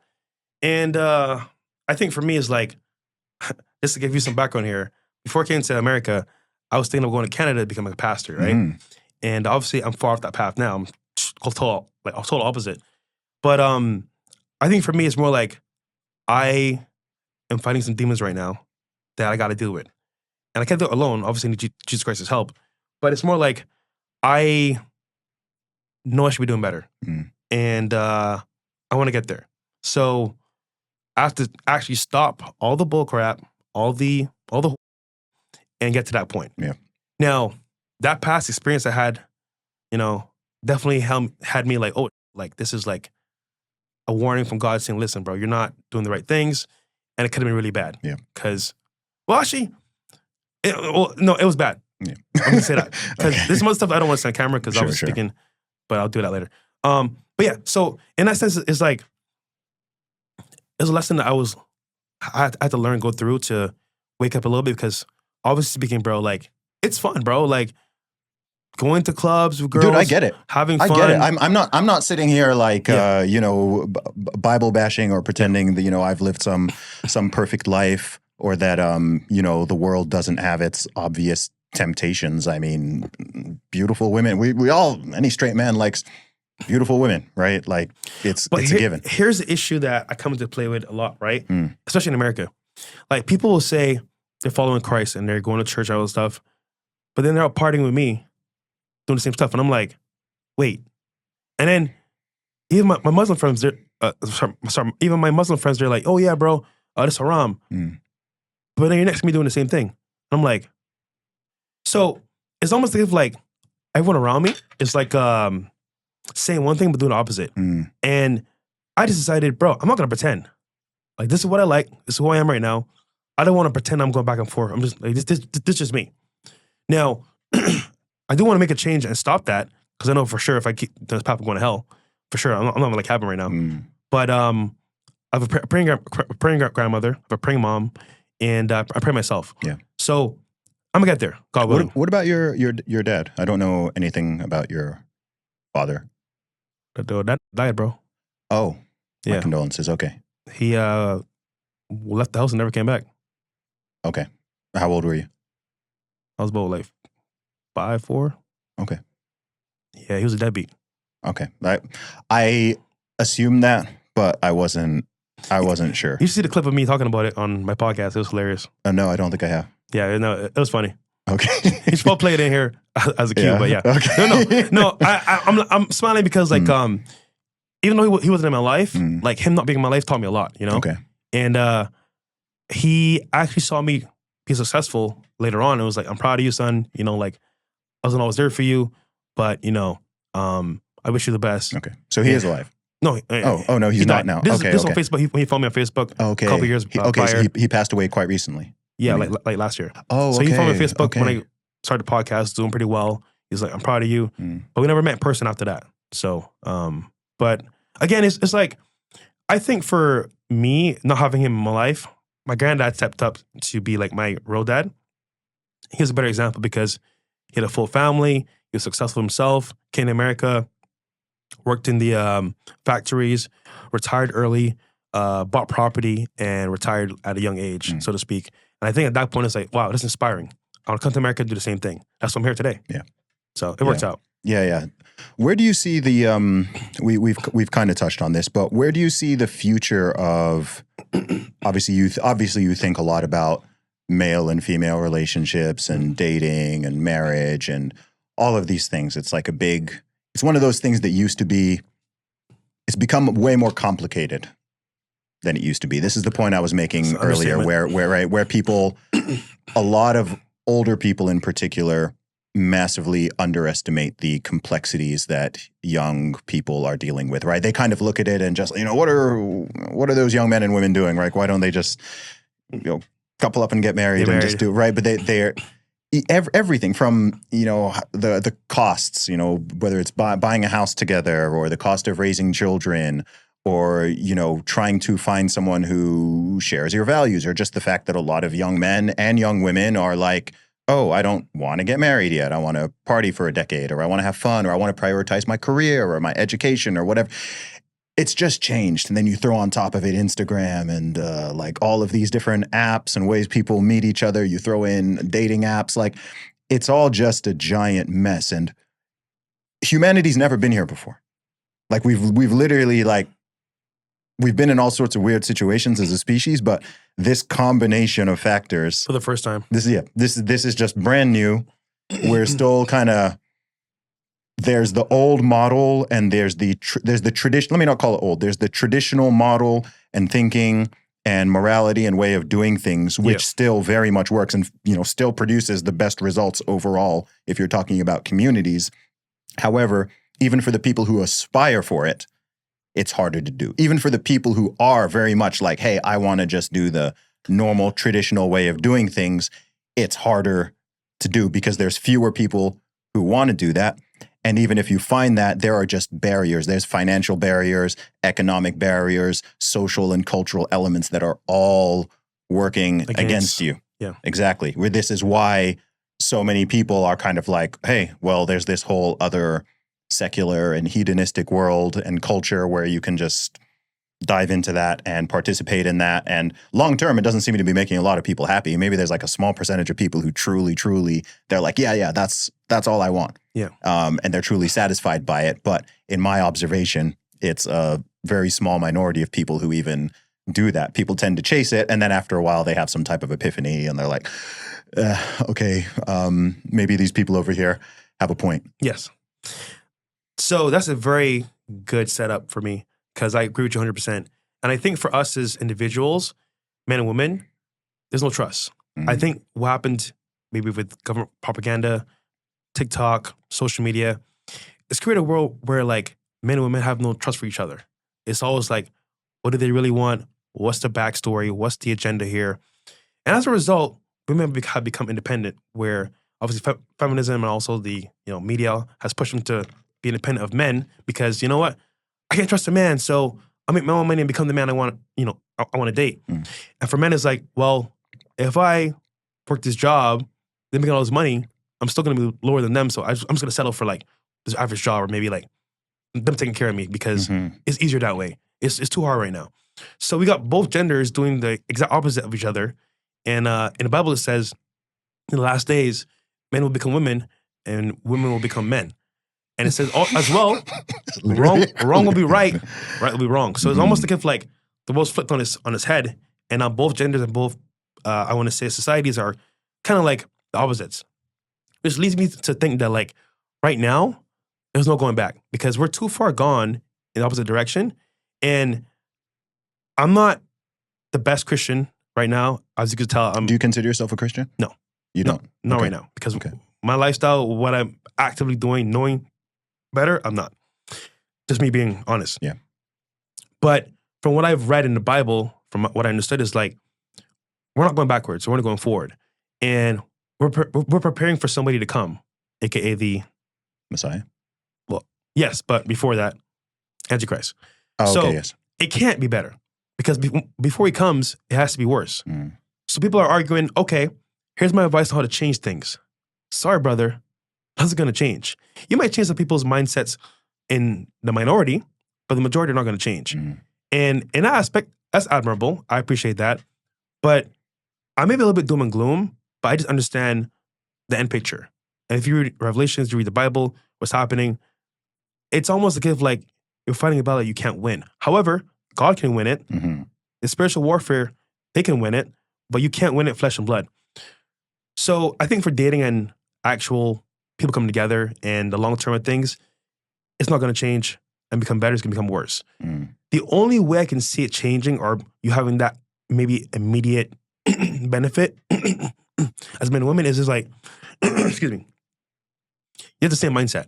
And I think for me, it's like, just to give you some background here, before I came to America, I was thinking of going to Canada to become a pastor, right? Mm. And obviously, I'm far off that path now. I'm total opposite. But I think for me, it's more like I am fighting some demons right now that I got to deal with. And I can't do it alone. Obviously, I need Jesus Christ's help. But it's more like I know I should be doing better. Mm. And I want to get there. So I have to actually stop all the bull crap, all the and get to that point. Yeah. Now, that past experience I had, you know, definitely had me like, oh, like this is like a warning from God saying, listen, bro, you're not doing the right things. And it could have been really bad. Yeah. Because, well, actually, it was bad. Yeah. I'm going to say that. Because Okay. there's some other stuff I don't want to say on camera because I was Sure. speaking, but I'll do that later. But yeah, so in that sense, it's like, it's a lesson that I had to learn, go through to wake up a little bit because obviously speaking, bro, like, it's fun, bro. Like, going to clubs with girls. Dude, I get it. Having fun. I get it. I'm not sitting here like Yeah. you know, Bible bashing or pretending that, you know, I've lived some perfect life or that you know, the world doesn't have its obvious temptations. I mean, beautiful women. We all, any straight man likes beautiful women, right? Like it's a given. Here's the issue that I come into play with a lot, right? Mm. Especially in America. Like people will say they're following Christ and they're going to church, all this stuff, but then they're out partying with me, doing the same stuff. And I'm like, wait. And then even my Muslim friends, even my Muslim friends, they're like, oh yeah, bro, oh, this haram. Mm. But then you're next to me doing the same thing. I'm like, so it's almost as if like everyone around me is like saying one thing but doing the opposite. Mm. And I just decided, bro, I'm not gonna pretend. Like this is what I like. This is who I am right now. I don't want to pretend I'm going back and forth. I'm just like this is just me. Now, I do want to make a change and stop that because I know for sure if I keep this path, I'm going to hell. For sure, I'm not gonna like having right now. Mm. But I have a praying grandmother, I have a praying mom, and I pray myself. Yeah. So I'm gonna get there, God willing. What about your dad? I don't know anything about your father. That died, bro. Oh, my Yeah. condolences. Okay. He left the house and never came back. Okay. How old were you? I was about like 5, 4. Okay. Yeah, he was a deadbeat. Okay. I assumed that, but I wasn't sure. You should see the clip of me talking about it on my podcast. It was hilarious. No, I don't think I have. Yeah, no, it was funny. Okay. He should play it in here as a cue, Yeah. but yeah. Okay. No. I'm smiling because like even though he wasn't in my life, like him not being in my life taught me a lot, you know. Okay. And he actually saw me be successful later on. It was like, I'm proud of you, son. You know, like I wasn't always there for you, but you know, I wish you the best. Okay. So he is alive. No. Oh no, he's not died. now. This Okay. is on Facebook. He found me on Facebook. Okay. A couple years Okay. prior. So he passed away quite recently. Yeah, When like last year. Oh, So okay. he found me on Facebook Okay. when I started the podcast, doing pretty well. He's like, I'm proud of you. But we never met in person after that. So, but again, it's like, I think for me, not having him in my life, my granddad stepped up to be like my real dad. He was a better example because he had a full family. He was successful himself, came to America, worked in the factories, retired early, bought property, and retired at a young age, so to speak. And I think at that point, it's like, wow, this is inspiring. I want to come to America and do the same thing. That's why I'm here today. Yeah. So it works out. Yeah. Where do you see the we've kind of touched on this, but where do you see the future of obviously you think a lot about male and female relationships and dating and marriage and all of these things. It's like it's one of those things that used to be, it's become way more complicated than it used to be. This is the point I was making earlier where people, a lot of older people in particular, massively underestimate the complexities that young people are dealing with, right? They kind of look at it and just, what are those young men and women doing, right? Why don't they just, couple up and get married and just do it, right? But they're everything from, the costs, whether it's buying a house together or the cost of raising children or, trying to find someone who shares your values, or just the fact that a lot of young men and young women are like, oh, I don't want to get married yet. I want to party for a decade, or I want to have fun, or I want to prioritize my career or my education or whatever. It's just changed. And then you throw on top of it Instagram and like all of these different apps and ways people meet each other. You throw in dating apps. Like it's all just a giant mess. And humanity's never been here before. Like we've literally we've been in all sorts of weird situations as a species, but this combination of factors For the first time. This is just brand new. We're still kind of, there's the old model and there's the tradition. Let me not call it old. There's the traditional model and thinking and morality and way of doing things, which still very much works and still produces the best results overall if you're talking about communities. However, even for the people who aspire for it, it's harder to do. Even for the people who are very much like, hey, I want to just do the normal, traditional way of doing things, it's harder to do because there's fewer people who want to do that. And even if you find that, there are just barriers. There's financial barriers, economic barriers, social and cultural elements that are all working against you. Yeah. Exactly. This is why so many people are kind of like, hey, well, there's this whole other secular and hedonistic world and culture where you can just dive into that and participate in that. And long term, it doesn't seem to be making a lot of people happy. Maybe there's like a small percentage of people who truly, they're like, yeah, that's all I want. Yeah. And they're truly satisfied by it. But in my observation, it's a very small minority of people who even do that. People tend to chase it. And then after a while, they have some type of epiphany and they're like, okay, maybe these people over here have a point. Yes. So that's a very good setup for me because I agree with you 100%. And I think for us as individuals, men and women, there's no trust. I think what happened maybe with government propaganda, TikTok, social media, it's created a world where like men and women have no trust for each other. It's always like, what do they really want? What's the backstory? What's the agenda here? And as a result, women have become independent, where obviously feminism and also the media has pushed them to be independent of men because you know what? I can't trust a man, so I'll make my own money and become the man I want, I want to date. And for men, it's like, well, if I work this job, they make all this money, I'm still going to be lower than them, so I'm just going to settle for like this average job or maybe like them taking care of me because it's easier that way. It's too hard right now. So we got both genders doing the exact opposite of each other. And in the Bible, it says, in the last days, men will become women and women will become men. And it says as well, wrong will be right, right will be wrong. So it's almost like if like the world's flipped on its head, and now both genders and both, I want to say, societies are kind of like the opposites. Which leads me to think that like right now, there's no going back because we're too far gone in the opposite direction. And I'm not the best Christian right now. As you can tell, Do you consider yourself a Christian? No. You don't? Not right now. Because my lifestyle, what I'm actively doing, knowing better, I'm not. Just me being honest. Yeah. But from what I've read in the Bible, from what I understood, is like, we're not going backwards. We're only going forward. And we're preparing for somebody to come, a.k.a. the Messiah? Well, yes, but before that, Antichrist. Oh, so okay, yes. It can't be better because before he comes, it has to be worse. So people are arguing, okay, here's my advice on how to change things. Sorry, brother, how's it going to change? You might change some people's mindsets in the minority, but the majority are not going to change. And in that aspect, that's admirable. I appreciate that. But I may be a little bit doom and gloom, but I just understand the end picture. And if you read Revelations, you read the Bible, what's happening, it's almost like you're fighting a battle that you can't win. However, God can win it. In spiritual warfare, they can win it, but you can't win it flesh and blood. So I think for dating and actual people coming together and the long term of things, it's not going to change and become better. It's going to become worse. The only way I can see it changing or you having that maybe immediate benefit as men and women is like, excuse me, you have the same mindset.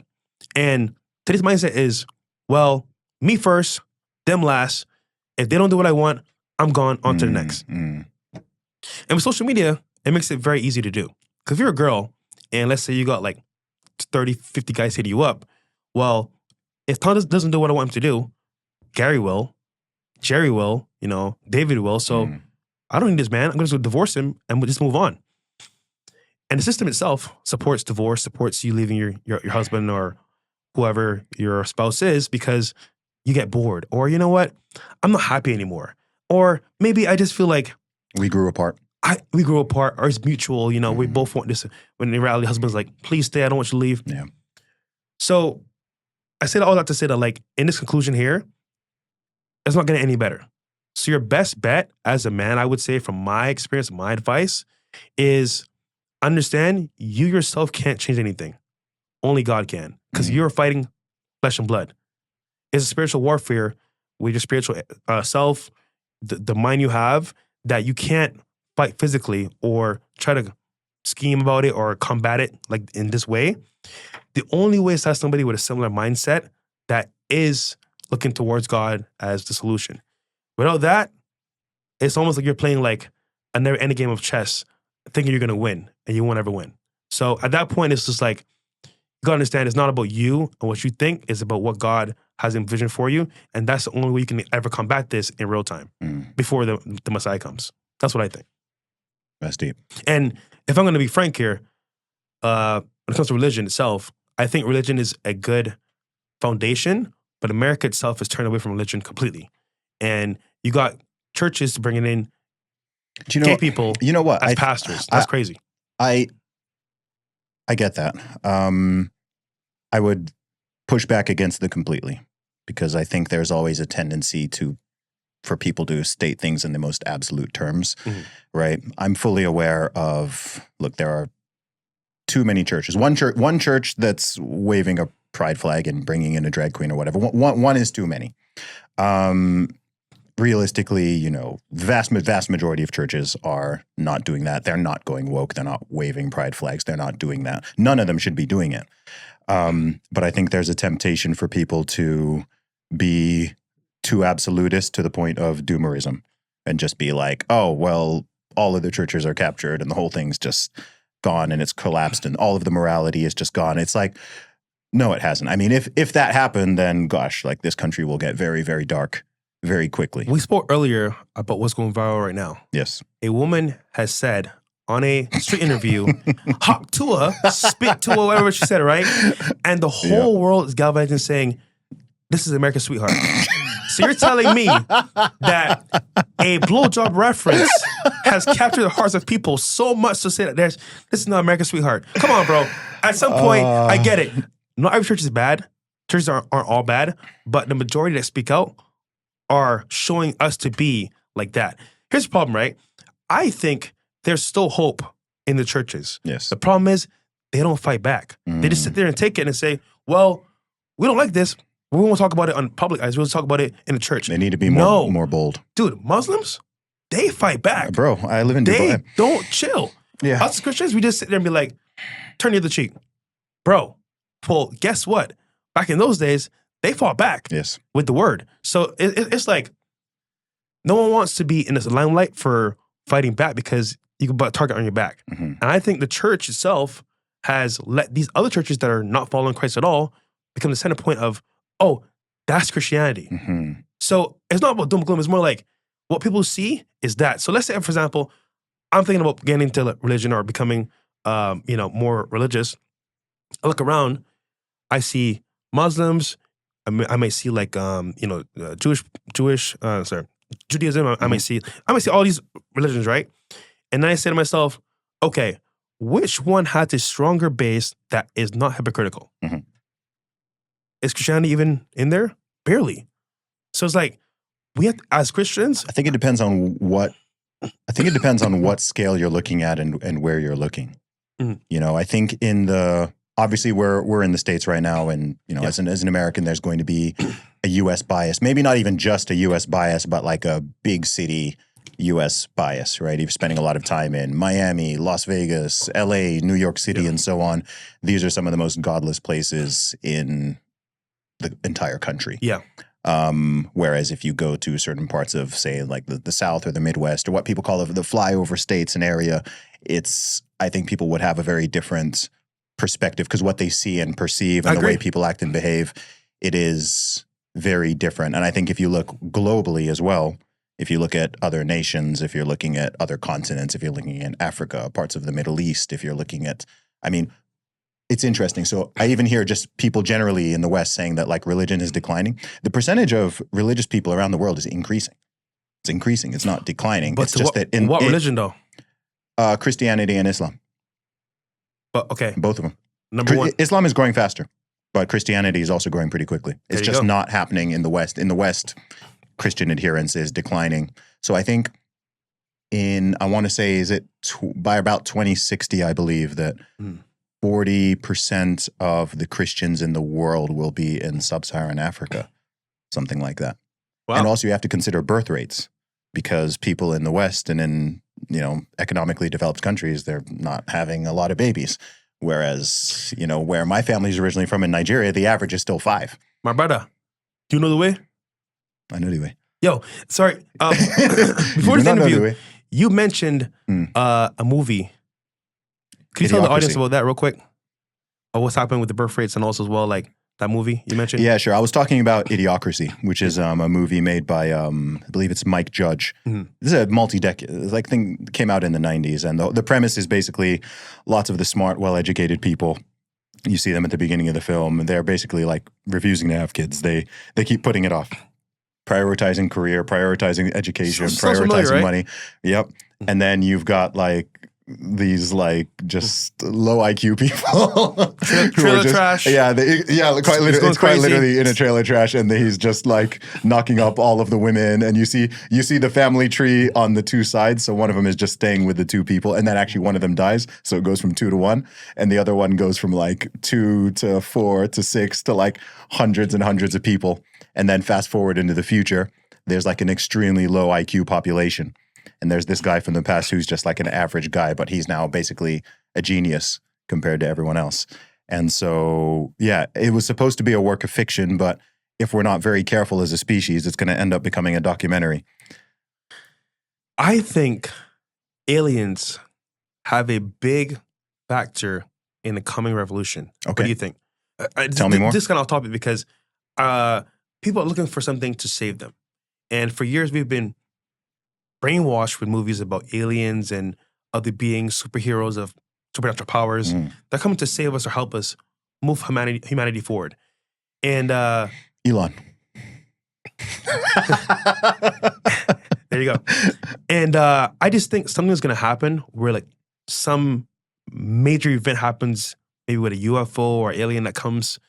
And today's mindset is, well, me first, them last. If they don't do what I want, I'm gone on to the next. And with social media, it makes it very easy to do. Because if you're a girl and let's say you got like 30, 50 guys hitting you up, well, if Tom doesn't do what I want him to do, Gary will, Jerry will, David will. So I don't need this man. I'm going to divorce him and we'll just move on. And the system itself supports divorce, supports you leaving your husband or whoever your spouse is because you get bored. Or you know what? I'm not happy anymore. Or maybe I just feel like we grew apart. We grew apart, or it's mutual. We both want this. When in reality, the husband's like, please stay. I don't want you to leave. Yeah. So I said all that to say that like in this conclusion here, it's not going to get any better. So your best bet as a man, I would say from my experience, my advice is understand you yourself can't change anything. Only God can. Because you're fighting flesh and blood. It's a spiritual warfare with your spiritual self, the mind you have, that you can't fight physically or try to scheme about it or combat it like in this way. The only way is to have somebody with a similar mindset that is looking towards God as the solution. Without that, it's almost like you're playing like a never-ending game of chess, thinking you're going to win, and you won't ever win. So at that point, it's just like, you got to understand it's not about you and what you think, it's about what God has envisioned for you, and that's the only way you can ever combat this in real time before the Messiah comes. That's what I think. That's deep. And if I'm going to be frank here, when it comes to religion itself, I think religion is a good foundation, but America itself has turned away from religion completely. And you got churches bringing in gay people as pastors. That's crazy. I get that. I would push back against it completely because I think there's always a tendency for people to state things in the most absolute terms, right? I'm fully aware of, look, there are too many churches. One church that's waving a pride flag and bringing in a drag queen or whatever. One is too many. realistically, you know, vast majority of churches are not doing that. They're not going woke. They're not waving pride flags. They're not doing that. None of them should be doing it. But I think there's a temptation for people to be too absolutist to the point of doomerism and just be like, oh, well, all of the churches are captured and the whole thing's just gone and it's collapsed and all of the morality is just gone. It's like, no, it hasn't. I mean, if that happened, then gosh, like this country will get very, very dark very quickly. We spoke earlier about what's going viral right now. Yes. A woman has said on a street interview, hawk to her, spit to her, whatever she said, right? And the whole world is galvanizing saying, this is America's sweetheart. So you're telling me that a blowjob reference has captured the hearts of people so much to say that this is not America's sweetheart. Come on, bro. At some point, I get it. Not every church is bad. Churches aren't all bad, but the majority that speak out are showing us to be like that. Here's the problem, right? I think there's still hope in the churches. Yes. The problem is they don't fight back. They just sit there and take it and say, well, we don't like this. We won't talk about it on public eyes. We'll talk about it in the church. They need to be more bold. Dude, Muslims, they fight back. Bro, I live in They Dubai. don't chill. Yeah. Us Christians, we just sit there and be like, turn the other cheek. Bro, well, guess what? Back in those days, they fought back Yes. with the word. So it's like no one wants to be in this limelight for fighting back because you can put a target on your back. And I think the church itself has let these other churches that are not following Christ at all become the center point of, oh, that's Christianity. So it's not about doom and gloom. It's more like what people see is that. So let's say, for example, I'm thinking about getting into religion or becoming, more religious. I look around, I see Muslims. I may see like, Judaism. I may see all these religions, right? And then I say to myself, okay, which one has a stronger base that is not hypocritical? Is Christianity even in there? Barely. So it's like, we have, as Christians, I think it depends on what scale you're looking at and where you're looking. You know, I think obviously we're in the States right now, and you know, as an American, there's going to be a U.S. bias. Maybe not even just a U.S. bias, but like a big city U.S. bias, right? You're spending a lot of time in Miami, Las Vegas, L.A., New York City, and so on. These are some of the most godless places in the entire country. Yeah. Whereas if you go to certain parts of, say, like the South or the Midwest, or what people call the flyover states and area, I think people would have a very different perspective because what they see and perceive and the way people act and behave, it is very different. And I think if you look globally as well, if you look at other nations, if you're looking at other continents, if you're looking at Africa, parts of the Middle East, if you're looking at, I mean, it's interesting. So I even hear just people generally in the West saying that like religion is declining. The percentage of religious people around the world is increasing. It's increasing. It's not declining. But it's just that in what religion though? Christianity and Islam. But okay, Both of them. number one. Islam is growing faster, but Christianity is also growing pretty quickly. It's just not happening in the West. In the West, Christian adherence is declining. So I think I want to say, by about 2060, I believe that 40% of the Christians in the world will be in sub-Saharan Africa, something like that. Wow. And also you have to consider birth rates because people in the West and in, economically developed countries, they're not having a lot of babies. Whereas, where my family's originally from in Nigeria, the average is still 5. My brother, do you know the way? I know the way. Yo, sorry. Before this interview, you mentioned a movie. Could you tell the audience about that real quick? Or what's happening with the birth rates and also as well, like that movie you mentioned? Yeah, sure. I was talking about Idiocracy, which is a movie made by, I believe it's Mike Judge. This is a multi-decade, thing came out in the 90s. And the premise is basically lots of the smart, well-educated people. You see them at the beginning of the film. They're basically like refusing to have kids. They keep putting it off. Prioritizing career, prioritizing education, prioritizing familiar, right? money. Yep. And then you've got these just low IQ people. Trailer trash. Yeah, quite literally, it's quite literally in a trailer trash, and he's just knocking up all of the women. And you see the family tree on the two sides. So one of them is just staying with the two people, and then actually one of them dies. So it goes from 2 to 1, and the other one goes from 2 to 4 to 6 to hundreds and hundreds of people. And then fast forward into the future, there's like an extremely low IQ population. And there's this guy from the past who's just like an average guy, but he's now basically a genius compared to everyone else. And so, yeah, it was supposed to be a work of fiction, but if we're not very careful as a species, it's going to end up becoming a documentary. I think aliens have a big factor in the coming revolution. Okay. What do you think? Tell me more. This is kind of off topic because people are looking for something to save them. And for years, we've been brainwashed with movies about aliens and other beings, superheroes of supernatural powers that come to save us or help us move humanity forward. And Elon. there you go. And I just think something's going to happen where like some major event happens, maybe with a UFO or alien that comes,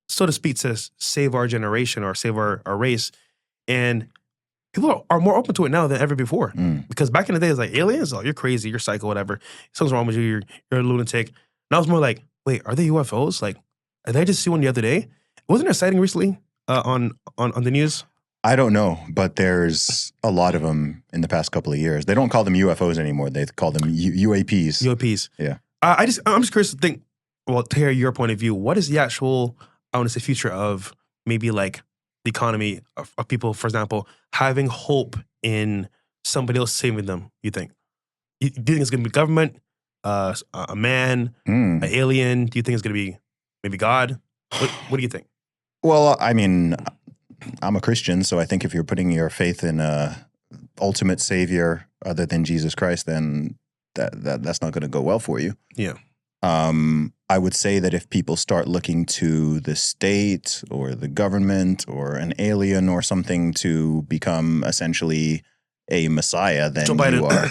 so to speak, to save our generation or save our race. And people are more open to it now than ever before. Because back in the day, it's like, aliens? Oh, you're crazy, you're psycho, whatever. Something's wrong with you, you're a lunatic. Now it's more like, wait, are they UFOs? Like, did I just see one the other day? Wasn't there a sighting recently on the news? I don't know, but there's a lot of them in the past couple of years. They don't call them UFOs anymore. They call them UAPs. UAPs. Yeah. I'm just curious to think, well, to hear your point of view. What is the actual, I want to say, future of maybe like the economy of people, for example, having hope in somebody else saving them, you think? Do you think it's going to be government, a man, an alien? Do you think it's going to be maybe God? What do you think? Well, I mean, I'm a Christian, so I think if you're putting your faith in a ultimate savior other than Jesus Christ, then that's not going to go well for you. Yeah. I would say that if people start looking to the state or the government or an alien or something to become essentially a messiah, then Joe Biden. you are.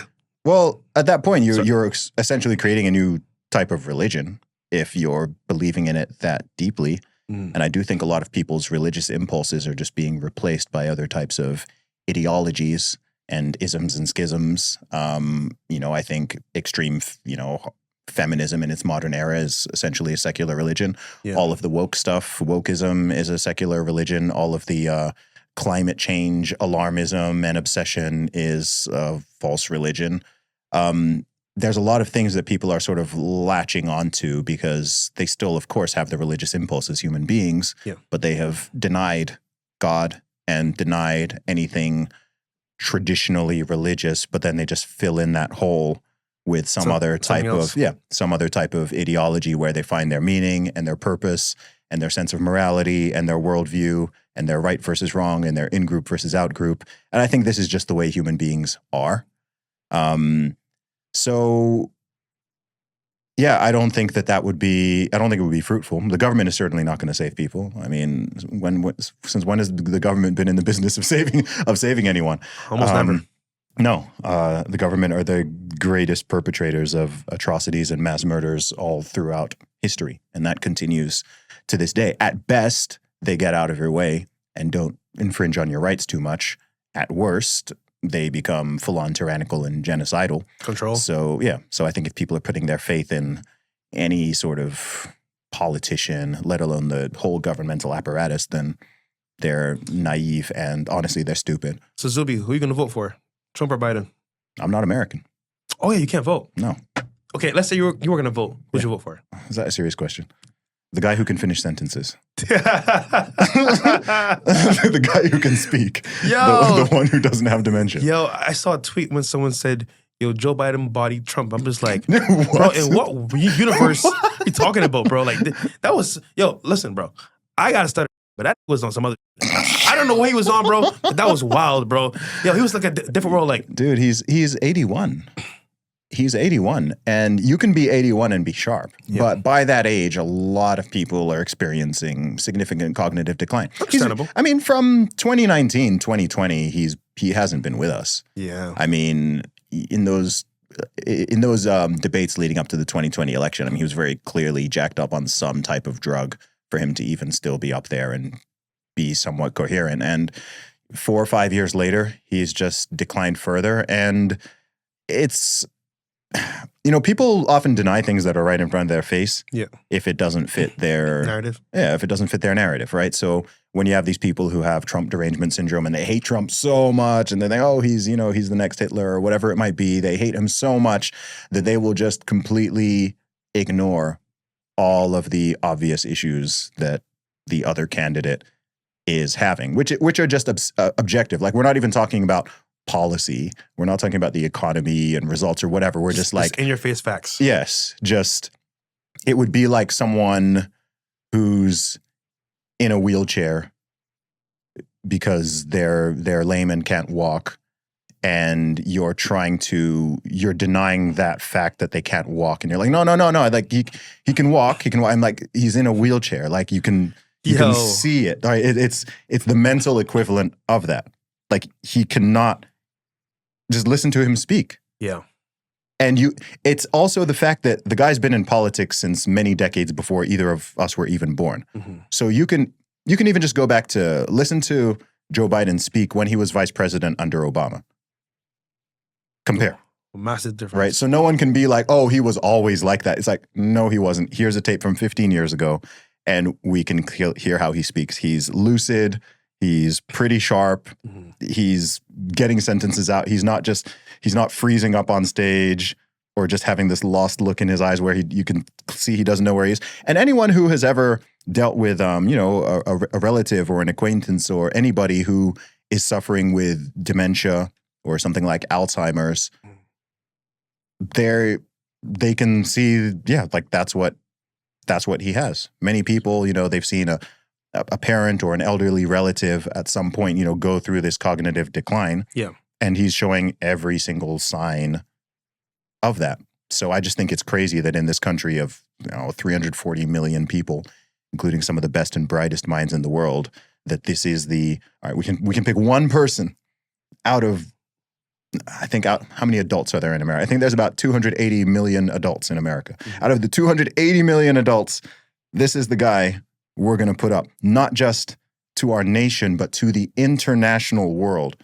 Well, at that point, you're essentially creating a new type of religion if you're believing in it that deeply. And I do think a lot of people's religious impulses are just being replaced by other types of ideologies and isms and schisms. I think extreme, feminism in its modern era is essentially a secular religion. Yeah. All of the woke stuff, wokeism is a secular religion. All of the climate change, alarmism, and obsession is a false religion. There's a lot of things that people are sort of latching onto because they still, of course, have the religious impulse as human beings, but they have denied God and denied anything traditionally religious, but then they just fill in that hole with some other type of ideology where they find their meaning and their purpose and their sense of morality and their worldview and their right versus wrong and their in-group versus out-group. And I think this is just the way human beings are. So, yeah, I don't think it would be fruitful. The government is certainly not going to save people. I mean, since when has the government been in the business of saving anyone? Almost never. No, the government are the greatest perpetrators of atrocities and mass murders all throughout history, and that continues to this day. At best, they get out of your way and don't infringe on your rights too much. At worst, they become full-on tyrannical and genocidal. Control. So, yeah. So I think if people are putting their faith in any sort of politician, let alone the whole governmental apparatus, then they're naive and honestly, they're stupid. So, Zuby, who are you going to vote for? Trump or Biden? I'm not American. Oh, yeah, you can't vote. No. Okay, let's say you were going to vote. Who'd you vote for? Is that a serious question? The guy who can finish sentences. The guy who can speak. Yo. The one who doesn't have dementia. Yo, I saw a tweet when someone said, Joe Biden bodied Trump. I'm just like, what? Bro, in what universe are you talking about, bro? Like, that was, listen, bro. I got to stutter, but that was on some other, I don't know what he was on, bro, but that was wild, bro. He was like a different world. Like, dude, he's 81. He's 81, and you can be 81 and be sharp. Yeah. But by that age, a lot of people are experiencing significant cognitive decline. Understandable. From 2019, 2020, he hasn't been with us. Yeah. I mean, in those debates leading up to the 2020 election, I mean, he was very clearly jacked up on some type of drug for him to even still be up there and be somewhat coherent. And 4 or 5 years later, he's just declined further, and it's people often deny things that are right in front of their face. Yeah. If it doesn't fit their narrative. Yeah, if it doesn't fit their narrative, right? So when you have these people who have Trump derangement syndrome and they hate Trump so much and they think, oh, he's the next Hitler or whatever it might be, they hate him so much that they will just completely ignore all of the obvious issues that the other candidate is having, which are just objective. Like, we're not even talking about policy. We're not talking about the economy and results or whatever. We're just like in your face facts. Yes, just it would be like someone who's in a wheelchair because they're lame and can't walk, and you're denying that fact that they can't walk, and you're like, no, like he can walk. I'm like, he's in a wheelchair. Like, you can see it. Right? It's the mental equivalent of that. Like, he cannot just listen to him speak. Yeah. And it's also the fact that the guy's been in politics since many decades before either of us were even born. Mm-hmm. So you can even just go back to listen to Joe Biden speak when he was vice president under Obama. Compare. Massive difference. Right? So no one can be like, oh, he was always like that. It's like, no, he wasn't. Here's a tape from 15 years ago, and we can hear how he speaks. He's lucid. He's pretty sharp. Mm-hmm. He's getting sentences out. He's not freezing up on stage or just having this lost look in his eyes where you can see he doesn't know where he is. And anyone who has ever dealt with, a relative or an acquaintance or anybody who is suffering with dementia or something like Alzheimer's, they can see, like that's what he has. Many people, they've seen a parent or an elderly relative at some point, go through this cognitive decline. Yeah. And he's showing every single sign of that. So I just think it's crazy that in this country of 340 million people, including some of the best and brightest minds in the world, that this is all right, we can pick one person out of, how many adults are there in America? I think there's about 280 million adults in America. Mm-hmm. Out of the 280 million adults, this is the guy we're going to put up, not just to our nation, but to the international world.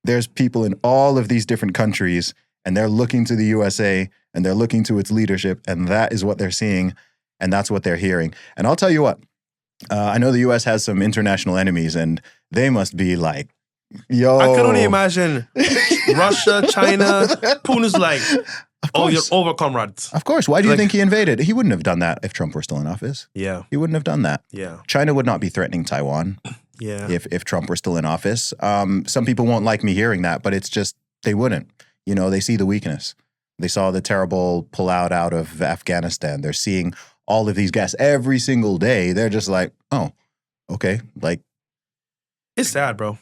There's people in all of these different countries, and they're looking to the USA, and they're looking to its leadership, and that is what they're seeing, and that's what they're hearing. And I'll tell you what, I know the US has some international enemies, and they must be like, yo. I can only imagine Russia, China, Putin's like, oh, you're over, comrades. Of course. Why do you think he invaded? He wouldn't have done that if Trump were still in office. Yeah. He wouldn't have done that. Yeah. China would not be threatening Taiwan. Yeah. If Trump were still in office. Some people won't like me hearing that, but it's just, they wouldn't. They see the weakness. They saw the terrible pullout out of Afghanistan. They're seeing all of these guys every single day. They're just like, oh, okay. Like, it's sad, bro.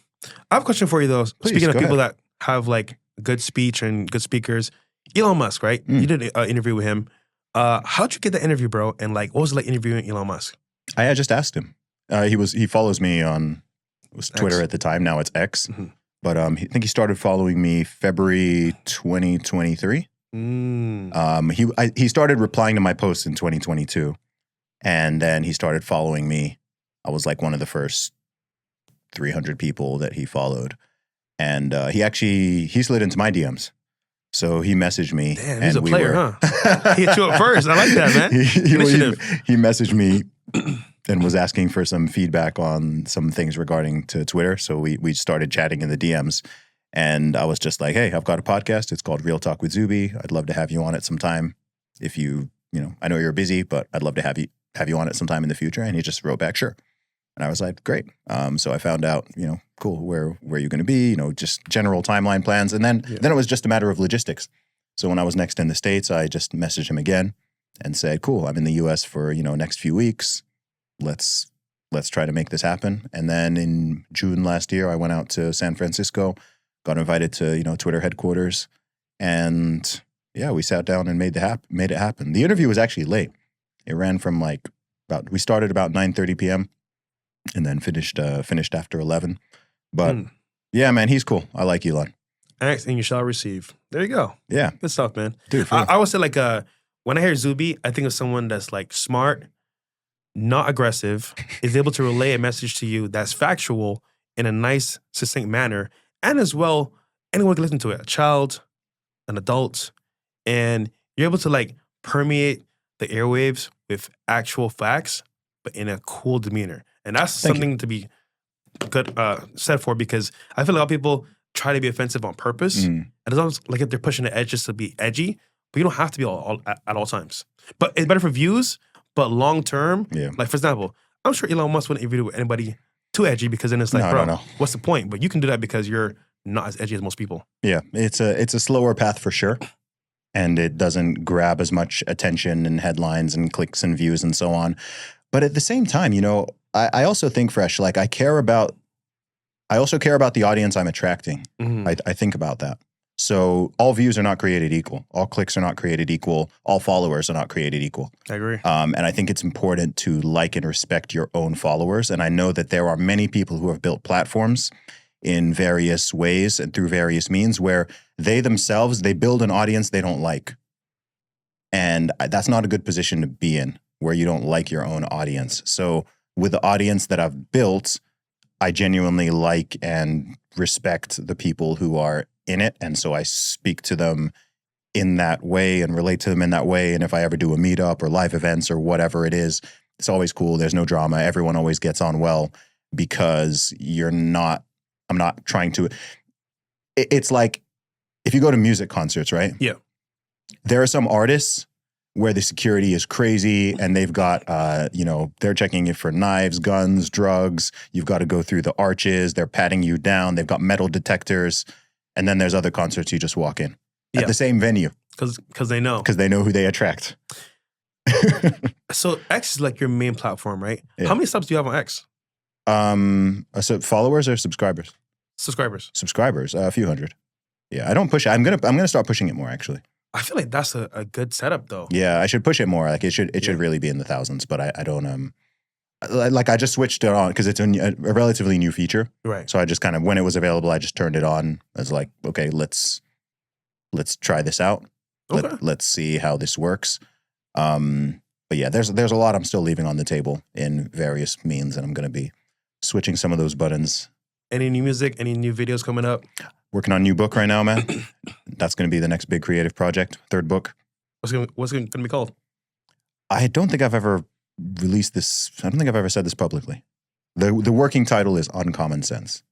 I have a question for you, though. Please, Speaking of go people ahead. that have like good speech and good speakers, Elon Musk, right? You did an interview with him. How'd you get that interview, bro? And like, what was it like interviewing Elon Musk? I just asked him. He follows me on, it was Twitter X. at the time. Now it's X. Mm-hmm. But I think he started following me February 2023. He started replying to my posts in 2022, and then he started following me. I was like one of the first 300 people that he followed, and he slid into my DMs. So he messaged me. Damn, he's a player, huh? He hit you up first. I like that, man. He messaged me and was asking for some feedback on some things regarding to Twitter. So we started chatting in the DMs, and I was just like, hey, I've got a podcast. It's called Real Talk with Zuby. I'd love to have you on it sometime. If I know you're busy, but I'd love to have you on it sometime in the future. And he just wrote back, sure. And I was like, great. So I found out, cool, where you're going to be, just general timeline plans. And then it was just a matter of logistics. So when I was next in the States, I just messaged him again and said, cool, I'm in the US for, next few weeks. Let's try to make this happen. And then in June last year, I went out to San Francisco, got invited to, Twitter headquarters. And we sat down and made it happen. The interview was actually late. It ran from we started about 9:30 p.m. and then finished after 11. But yeah, man, he's cool. I like Elon. Ask and you shall receive. There you go. Yeah. Good stuff, man. Dude, I would say when I hear Zuby, I think of someone that's like smart, not aggressive, is able to relay a message to you that's factual in a nice, succinct manner. And as well, anyone can listen to it. A child, an adult, and you're able to like permeate the airwaves with actual facts, but in a cool demeanor. And that's Thank you. something to be good said for, because I feel like a lot of people try to be offensive on purpose. And it's almost like if they're pushing the edge just to be edgy, but you don't have to be at all times. But it's better for views, but long term, like for example, I'm sure Elon Musk wouldn't interview with anybody too edgy, because then it's like, bro, what's the point? But you can do that because you're not as edgy as most people. Yeah, it's a slower path for sure. And it doesn't grab as much attention and headlines and clicks and views and so on. But at the same time, you know, I also think, Fresh, like I also care about the audience I'm attracting. I think about that. So all views are not created equal. All clicks are not created equal. All followers are not created equal. I agree. And I think it's important to like and respect your own followers. And I know that there are many people who have built platforms in various ways and through various means where they themselves, they build an audience they don't like. And that's not a good position to be in, where you don't like your own audience. So with the audience that I've built, I genuinely like and respect the people who are in it. And so I speak to them in that way and relate to them in that way. And if I ever do a meetup or live events or whatever it is, it's always cool. There's no drama. Everyone always gets on well, because I'm not trying to, it's like if you go to music concerts, right? Yeah. There are some artists where the security is crazy and they've got, they're checking you for knives, guns, drugs. You've got to go through the arches. They're patting you down. They've got metal detectors. And then there's other concerts you just walk in at the same venue. Because they know. Because they know who they attract. So X is like your main platform, right? Yeah. How many subs do you have on X? So followers or subscribers? Subscribers, a few hundred. Yeah, I don't push it. I'm gonna start pushing it more, actually. I feel like that's a good setup, though. Yeah, I should push it more. Like it should really be in the thousands. But I don't I just switched it on because it's a relatively new feature. Right. So I just kind of, when it was available, I just turned it on. I was like, okay, let's try this out. Okay. Let's see how this works. But yeah, there's a lot I'm still leaving on the table in various means, and I'm gonna be switching some of those buttons. Any new music? Any new videos coming up? Working on a new book right now, man. That's going to be the next big creative project. Third book. What's it going to be called? I don't think I've ever released this. I don't think I've ever said this publicly. The working title is Uncommon Sense.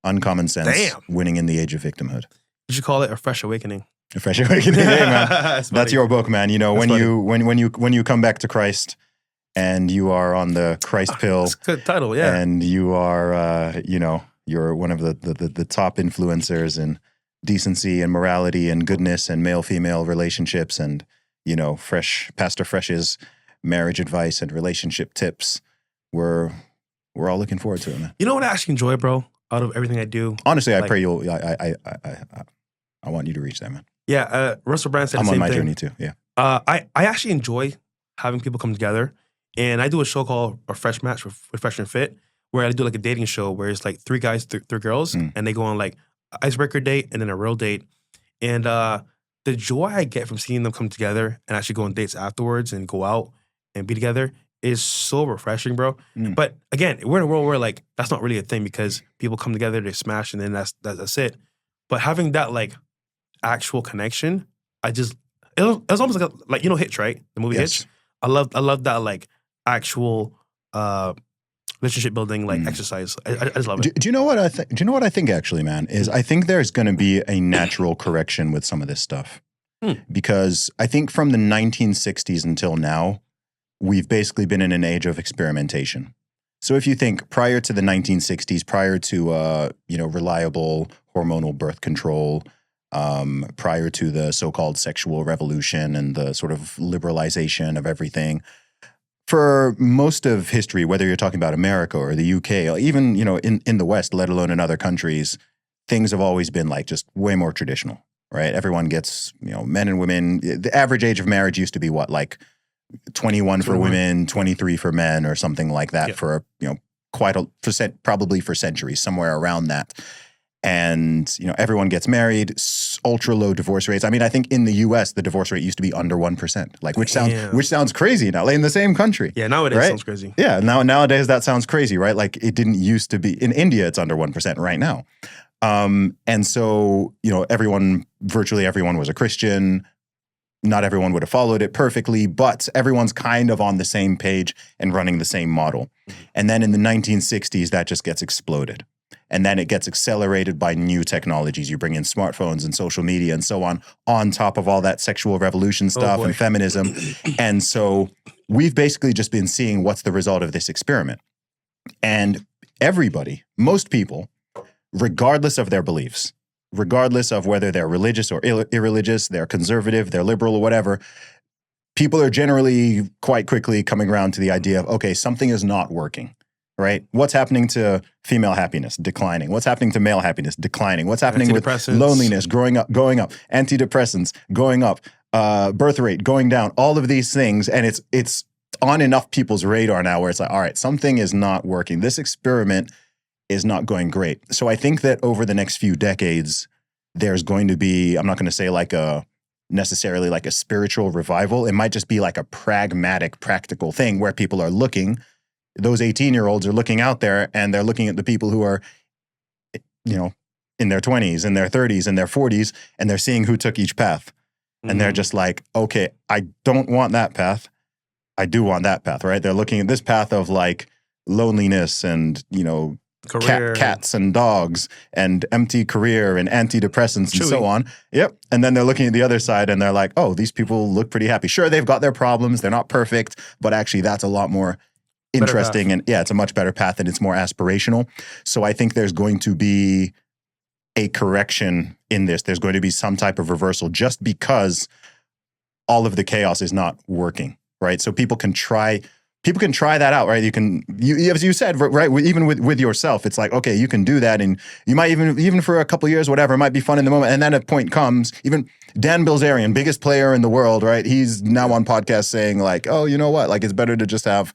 Uncommon Sense. Damn. Winning in the Age of Victimhood. Did you call it A Fresh Awakening? A Fresh Awakening. Hey, man. That's your book, man. You know, when you come back to Christ and you are on the Christ pill. That's a good title, yeah. And you are, you're one of the top influencers in decency and morality and goodness and male-female relationships, and, Pastor Fresh's marriage advice and relationship tips. We're all looking forward to it, man. You know what I actually enjoy, bro? Out of everything I do? Honestly, I pray you'll, I want you to reach that, man. Yeah, Russell Brand said the same thing. I'm on my journey too, yeah. I actually enjoy having people come together. And I do a show called A Fresh Match with Fresh and Fit, where I do like a dating show where it's like 3 guys, 3 girls, and they go on like an icebreaker date and then a real date. And the joy I get from seeing them come together and actually go on dates afterwards and go out and be together is so refreshing, bro. But again, we're in a world where like that's not really a thing, because people come together, they smash, and then that's it. But having that like actual connection, it was almost like Hitch, right? The movie Yes. Hitch. I love that like actual relationship building like exercise. I just love it. Do you know what I think? Do you know what I think actually, man? Is I think there's going to be a natural correction with some of this stuff, because I think from the 1960s until now, we've basically been in an age of experimentation. So if you think prior to the 1960s, prior to reliable hormonal birth control, prior to the so-called sexual revolution and the sort of liberalization of everything, for most of history, whether you're talking about America or the UK, or even, in the West, let alone in other countries, things have always been like just way more traditional, right? Everyone gets, men and women, the average age of marriage used to be what, like 21 for women, 23 for men, or something like that for, probably for centuries, somewhere around that. And, everyone gets married, ultra low divorce rates. I mean, I think in the US, the divorce rate used to be under 1%, like which sounds crazy now, like in the same country. Yeah, nowadays it sounds crazy. Yeah, nowadays that sounds crazy, right? Like it didn't used to be. In India, it's under 1% right now. And so, virtually everyone was a Christian. Not everyone would have followed it perfectly, but everyone's kind of on the same page and running the same model. And then in the 1960s, that just gets exploded. And then it gets accelerated by new technologies. You bring in smartphones and social media and so on top of all that sexual revolution stuff and feminism. And so we've basically just been seeing what's the result of this experiment. And everybody, most people, regardless of their beliefs, regardless of whether they're religious or irreligious, they're conservative, they're liberal or whatever, people are generally quite quickly coming around to the idea of, okay, something is not working, right? What's happening to female happiness? Declining. What's happening to male happiness? Declining. What's happening with loneliness? Going up. Antidepressants, going up. Birth rate, going down. All of these things. And it's on enough people's radar now where it's like, all right, something is not working. This experiment is not going great. So I think that over the next few decades, there's going to be, I'm not going to say necessarily like a spiritual revival. It might just be like a pragmatic, practical thing where people are looking, those 18-year-olds are looking out there and they're looking at the people who are, in their 20s, in their 30s, in their 40s, and they're seeing who took each path. And they're just like, okay, I don't want that path. I do want that path, right? They're looking at this path of like loneliness and, cats and dogs and empty career and antidepressants and so on. Yep. And then they're looking at the other side and they're like, oh, these people look pretty happy. Sure, they've got their problems. They're not perfect, but actually that's a lot more interesting. And yeah, it's a much better path and it's more aspirational. So I think there's going to be a correction in this. There's going to be some type of reversal just because all of the chaos is not working, right? So people can try that out, right? You as you said, right? Even with yourself, it's like, okay, you can do that. And you might even for a couple of years, whatever, it might be fun in the moment. And then a point comes, even Dan Bilzerian, biggest player in the world, right? He's now on podcasts saying like, oh, you know what? Like it's better to just have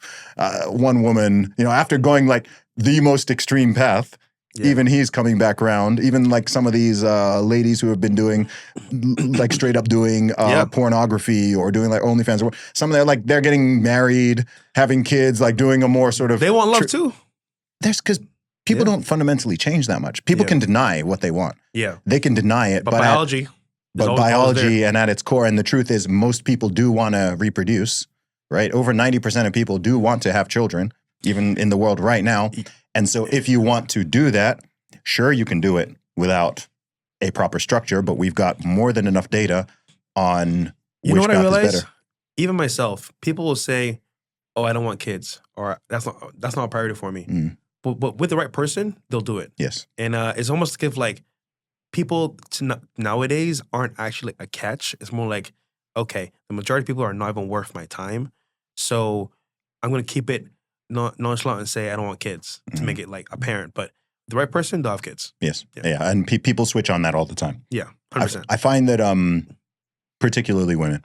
one woman, after going like the most extreme path. Yeah. Even he's coming back around. Even like some of these ladies who have been doing, like straight up doing pornography or doing like OnlyFans. Or some of them, they're getting married, having kids, like doing a more sort of. They want love too. Because people don't fundamentally change that much. People can deny what they want. Yeah, they can deny it, but biology. Biology and at its core, and the truth is, most people do want to reproduce. Right, over 90% of people do want to have children, even in the world right now. And so if you want to do that, sure, you can do it without a proper structure, but we've got more than enough data on which path is better. Even myself, people will say, oh, I don't want kids, or that's not a priority for me. Mm. But with the right person, they'll do it. Yes. And it's almost like people nowadays aren't actually a catch. It's more like, okay, the majority of people are not even worth my time. So I'm going to keep it nonchalant and say I don't want kids to make it like apparent, but the right person, they'll have kids. Yes, yeah, and people switch on that all the time. Yeah, 100%. I find that particularly women,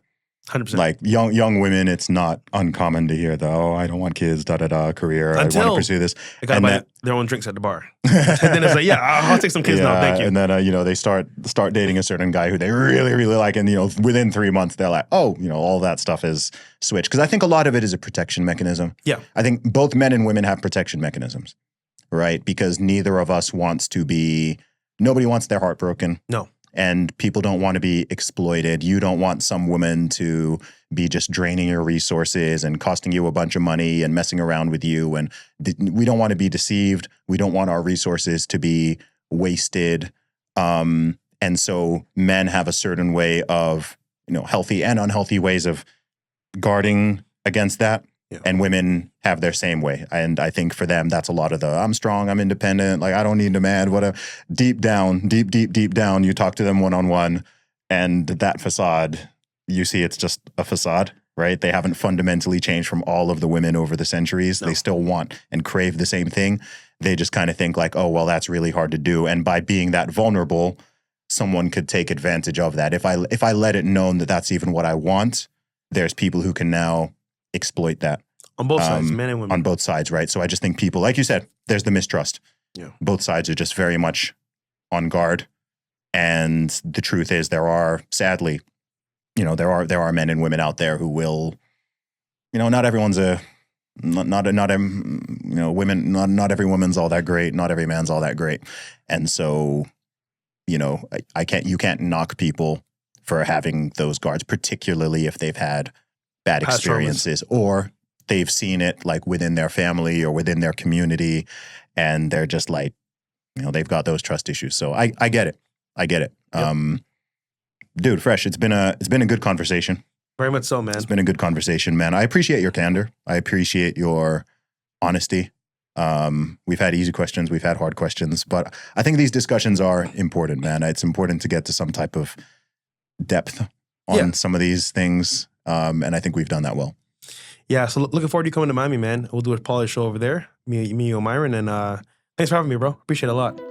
100%, like young women, it's not uncommon to hear I don't want kids, career, I want to pursue this. They gotta buy their own drinks at the bar, and then it's like, I'll take some kids now, thank you. And then they start dating a certain guy who they really, really like, and within 3 months they're like, oh, all that stuff is switched. Because I think a lot of it is a protection mechanism. Yeah, I think both men and women have protection mechanisms, right? Because neither of us wants to be. Nobody wants their heart broken. No. And people don't want to be exploited. You don't want some woman to be just draining your resources and costing you a bunch of money and messing around with you. And we don't want to be deceived. We don't want our resources to be wasted. And so men have a certain way of, healthy and unhealthy ways of guarding against that. Yeah. And women have their same way. And I think for them, that's a lot of I'm strong, I'm independent, like I don't need a man, whatever. Deep down, you talk to them one-on-one, and that facade, you see it's just a facade, right? They haven't fundamentally changed from all of the women over the centuries. No. They still want and crave the same thing. They just kind of think like, oh, well, that's really hard to do. And by being that vulnerable, someone could take advantage of that. If I let it known that that's even what I want, there's people who can now exploit that. On both sides, men and women. On both sides, right? So I just think people, like you said, there's the mistrust. Yeah. Both sides are just very much on guard. And the truth is there are, sadly, there are men and women out there who will, not everyone's not women, not every woman's all that great. Not every man's all that great. And so, you can't knock people for having those guards, particularly if they've had bad Past experiences or they've seen it like within their family or within their community, and they're just like, they've got those trust issues. So I get it. I get it. Yep. Dude, Fresh, it's been a good conversation. Very much so, man. It's been a good conversation, man. I appreciate your candor. I appreciate your honesty. We've had easy questions. We've had hard questions. But I think these discussions are important, man. It's important to get to some type of depth on some of these things. And I think we've done that well. Yeah, so looking forward to you coming to Miami, man. We'll do a polished show over there, me and Myron. And thanks for having me, bro. Appreciate it a lot.